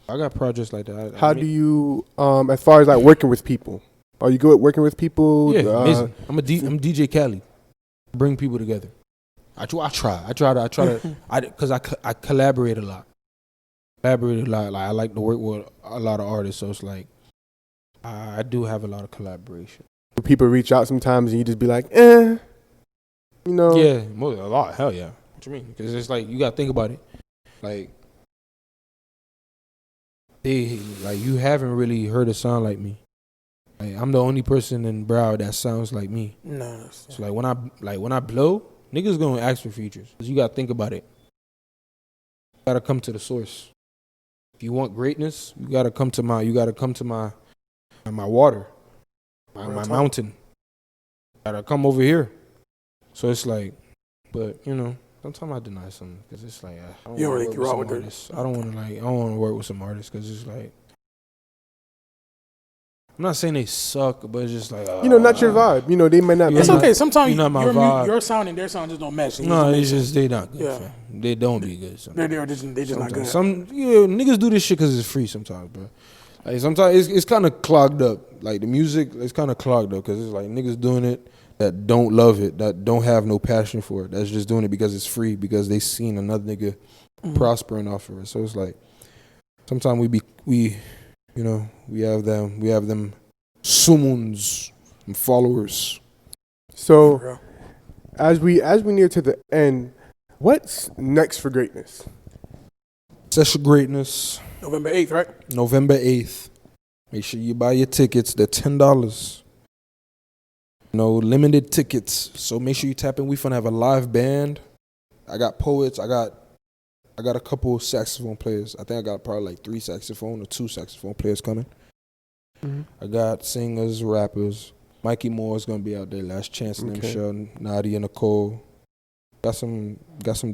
Speaker 4: I got projects like that.
Speaker 2: How do you, as far as like working with people, are you good at working with people?
Speaker 4: Yeah, amazing. I'm DJ Khaled. Bring people together. I try to, because I collaborate a lot. Like I like to work with a lot of artists, so it's like I do have a lot of collaboration.
Speaker 2: People reach out sometimes and you just be like, you know.
Speaker 4: Yeah, a lot. Hell yeah. What you mean? Because it's like you gotta think about it. Like you haven't really heard a sound like me. Like I'm the only person in Broward that sounds like me.
Speaker 3: No.
Speaker 4: So when I blow, niggas gonna ask for features. Cause you gotta think about it. You gotta come to the source. If you want greatness, you gotta come to my water, my mountain. You gotta come over here. So it's like, but you know, sometimes I deny something because it's like I don't
Speaker 3: You don't
Speaker 4: wanna
Speaker 3: really
Speaker 4: work
Speaker 3: get raw
Speaker 4: with
Speaker 3: with
Speaker 4: some artists. I don't want to work with some artists because it's like I'm not saying they suck, but it's just like
Speaker 2: not your vibe. You know, they might not.
Speaker 3: It's
Speaker 2: be
Speaker 3: okay. Sometimes
Speaker 4: you're not my vibe.
Speaker 3: your sound and their sound just don't match.
Speaker 4: No, it's just they not good.
Speaker 3: Yeah.
Speaker 4: Fam. They don't be good. Sometimes.
Speaker 3: They just not good.
Speaker 4: Some niggas do this shit because it's free sometimes, bro. Like sometimes it's kind of clogged up. Like the music, it's kind of clogged up because it's like niggas doing it that don't love it, that don't have no passion for it. That's just doing it because it's free because they seen another nigga prospering off of it. So it's like sometimes we You know, we have them summons and followers.
Speaker 2: So as we near to the end, what's next for greatness?
Speaker 4: Session Greatness,
Speaker 3: November 8th, right?
Speaker 4: November 8th. Make sure you buy your tickets. They're $10. No limited tickets. So make sure you tap in. We finna have a live band. I got poets. I got a couple of saxophone players. I think I got probably like 3 saxophone or 2 saxophone players coming.
Speaker 2: Mm-hmm.
Speaker 4: I got singers, rappers. Mikey Moore is gonna be out there. Last Chance, and Michelle, Nadia, Nicole. Got some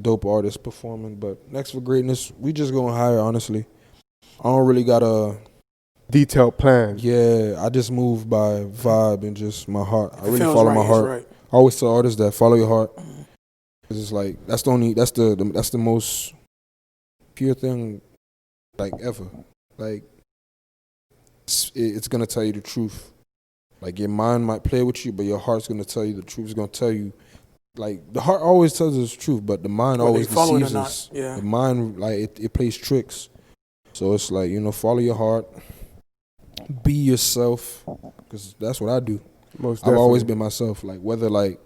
Speaker 4: dope artists performing. But next for greatness, we just going higher. Honestly, I don't really got a
Speaker 2: detailed plan.
Speaker 4: Yeah, I just move by vibe and just my heart. I really follow
Speaker 3: right,
Speaker 4: my heart.
Speaker 3: right.
Speaker 4: I always tell artists that follow your heart. Cause it's like that's the most pure thing like ever. Like it's gonna tell you the truth. Like your mind might play with you, but your heart's gonna tell you the truth. It's gonna tell you, like the heart always tells us the truth, but the mind always deceives us.
Speaker 3: Yeah.
Speaker 4: The mind, like it plays tricks. So it's like, you know, follow your heart, be yourself, because that's what I do.
Speaker 2: Most
Speaker 4: I've always been myself. Like whether like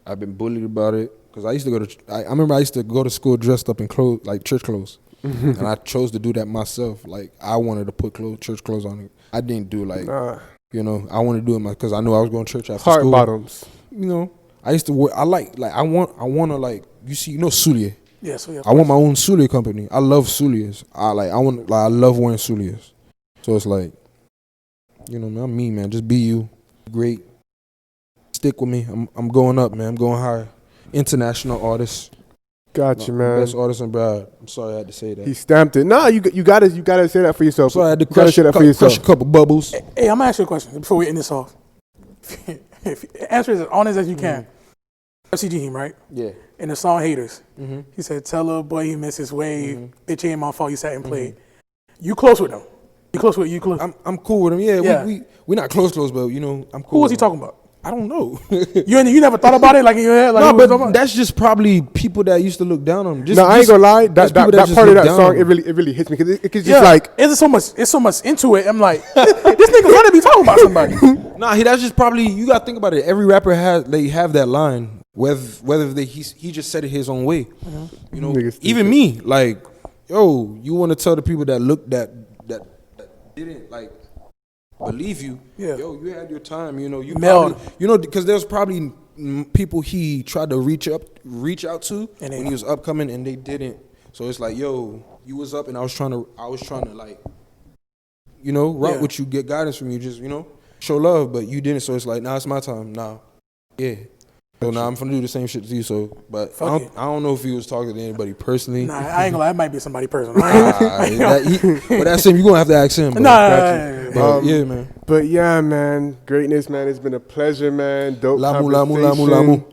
Speaker 4: I've been bullied about it, because I used to go to. I remember I used to go to school dressed up in clothes, like church clothes. And I chose to do that myself. Like I wanted to put church clothes on. I didn't do like, you know, I wanted to do it because I knew I was going to church after
Speaker 2: Heart
Speaker 4: school.
Speaker 2: bottoms.
Speaker 4: You know, I used to wear. I want to like. You see, you know, Soulier.
Speaker 3: Yeah, so yeah.
Speaker 4: I want my own Soulier company. I love Souliers. I love wearing Souliers. So it's like, you know, man, I'm me, man. Just be you. Great. Stick with me. I'm going up, man. I'm going higher. International artist.
Speaker 2: Got you, man.
Speaker 4: Best artist in Brad. I'm sorry I had to say that.
Speaker 2: He stamped it. Nah, you gotta say that for yourself.
Speaker 4: So I had to
Speaker 2: crush a
Speaker 4: couple bubbles.
Speaker 3: Hey, I'm gonna ask you a question before we end this off. Answer is as honest as you can. FCG team, right?
Speaker 4: Yeah.
Speaker 3: In the song Haters, he said, "Tell a boy he missed his way. Bitch ain't my fault. You sat and played." You close with him? You close with you? Close?
Speaker 4: I'm cool with him. Yeah.
Speaker 3: Yeah.
Speaker 4: We not close, but you know I'm cool.
Speaker 3: Who was he
Speaker 4: with him.
Speaker 3: talking about?
Speaker 4: I don't know.
Speaker 3: You never thought about it like in your head? Like
Speaker 4: No,
Speaker 3: who was he talking
Speaker 4: but
Speaker 3: about?
Speaker 4: that's just probably people that used to look down on him.
Speaker 2: No, I ain't gonna lie. That
Speaker 4: people that
Speaker 2: part
Speaker 4: just
Speaker 2: of
Speaker 4: look
Speaker 2: that
Speaker 4: down
Speaker 2: song,
Speaker 4: on
Speaker 2: it
Speaker 4: him.
Speaker 2: really hits me because it's just like
Speaker 3: it's so much into it. I'm like, this nigga wanna be talking about somebody.
Speaker 4: Nah, that's just probably, you gotta think about it. Every rapper they have that line, whether he just said it his own way. You know,
Speaker 2: Niggas
Speaker 4: even me, like, yo, you want to tell the people that didn't like believe you.
Speaker 3: Yeah.
Speaker 4: Yo, you had your time. You know,
Speaker 3: Mel.
Speaker 4: because there's probably people he tried to reach out to
Speaker 3: And
Speaker 4: when he was upcoming, and they didn't. So it's like, yo, you was up, and I was trying to like, you know, rock with you, get guidance from you, just, you know, show love, but you didn't. So it's like, nah, it's my time. Nah, yeah. So now I'm finna do the same shit to you. So, but I don't know if he was talking to anybody personally.
Speaker 3: Nah, I ain't gonna lie. That might be somebody personal.
Speaker 4: But that's him. You gonna have to ask him. Bro.
Speaker 3: Nah.
Speaker 4: Yeah, man.
Speaker 2: But yeah, man, greatness, man. It's been a pleasure, man. Dope conversation.
Speaker 4: Lamu.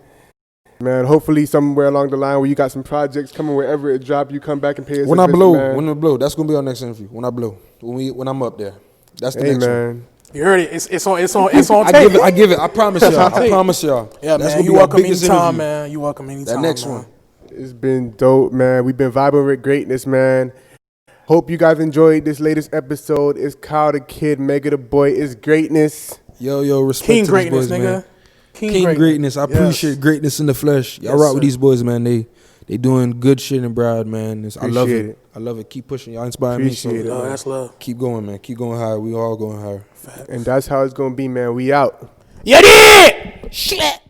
Speaker 2: Man, hopefully somewhere along the line where you got some projects coming, wherever it drop, you come back and pay us
Speaker 4: When
Speaker 2: a
Speaker 4: I
Speaker 2: visit,
Speaker 4: blow,
Speaker 2: man.
Speaker 4: when I blow, that's gonna be our next interview. When I blow, when I'm up there, that's the next one.
Speaker 2: Hey,
Speaker 3: You heard it. It's on tape.
Speaker 4: I give it. I promise y'all.
Speaker 3: Yeah,
Speaker 4: That's
Speaker 3: man.
Speaker 4: gonna
Speaker 3: You
Speaker 4: be our
Speaker 3: welcome
Speaker 4: biggest
Speaker 3: anytime,
Speaker 4: interview.
Speaker 3: man. You welcome anytime.
Speaker 4: That next
Speaker 3: man.
Speaker 4: one.
Speaker 2: It's been dope, man. We've been vibing with greatness, man. Hope you guys enjoyed this latest episode. It's Kyle the Kid, Mega the Boy. It's greatness.
Speaker 4: Yo, respect
Speaker 3: King
Speaker 4: to
Speaker 3: greatness,
Speaker 4: these boys,
Speaker 3: nigga.
Speaker 4: man.
Speaker 3: King
Speaker 4: greatness. I appreciate greatness in the flesh. Y'all
Speaker 3: Yes,
Speaker 4: rock
Speaker 3: sir.
Speaker 4: with these boys, man. They doing good shit in Broward, man. I love
Speaker 2: Appreciate
Speaker 4: it.
Speaker 2: it.
Speaker 4: I love it. Keep pushing. Y'all inspire
Speaker 2: Appreciate
Speaker 4: me.
Speaker 2: it.
Speaker 4: So
Speaker 3: Oh, that's love.
Speaker 4: keep going, man. Keep going higher. We all going higher.
Speaker 2: And that's how it's going to be, man. We out.
Speaker 3: You did. Shit.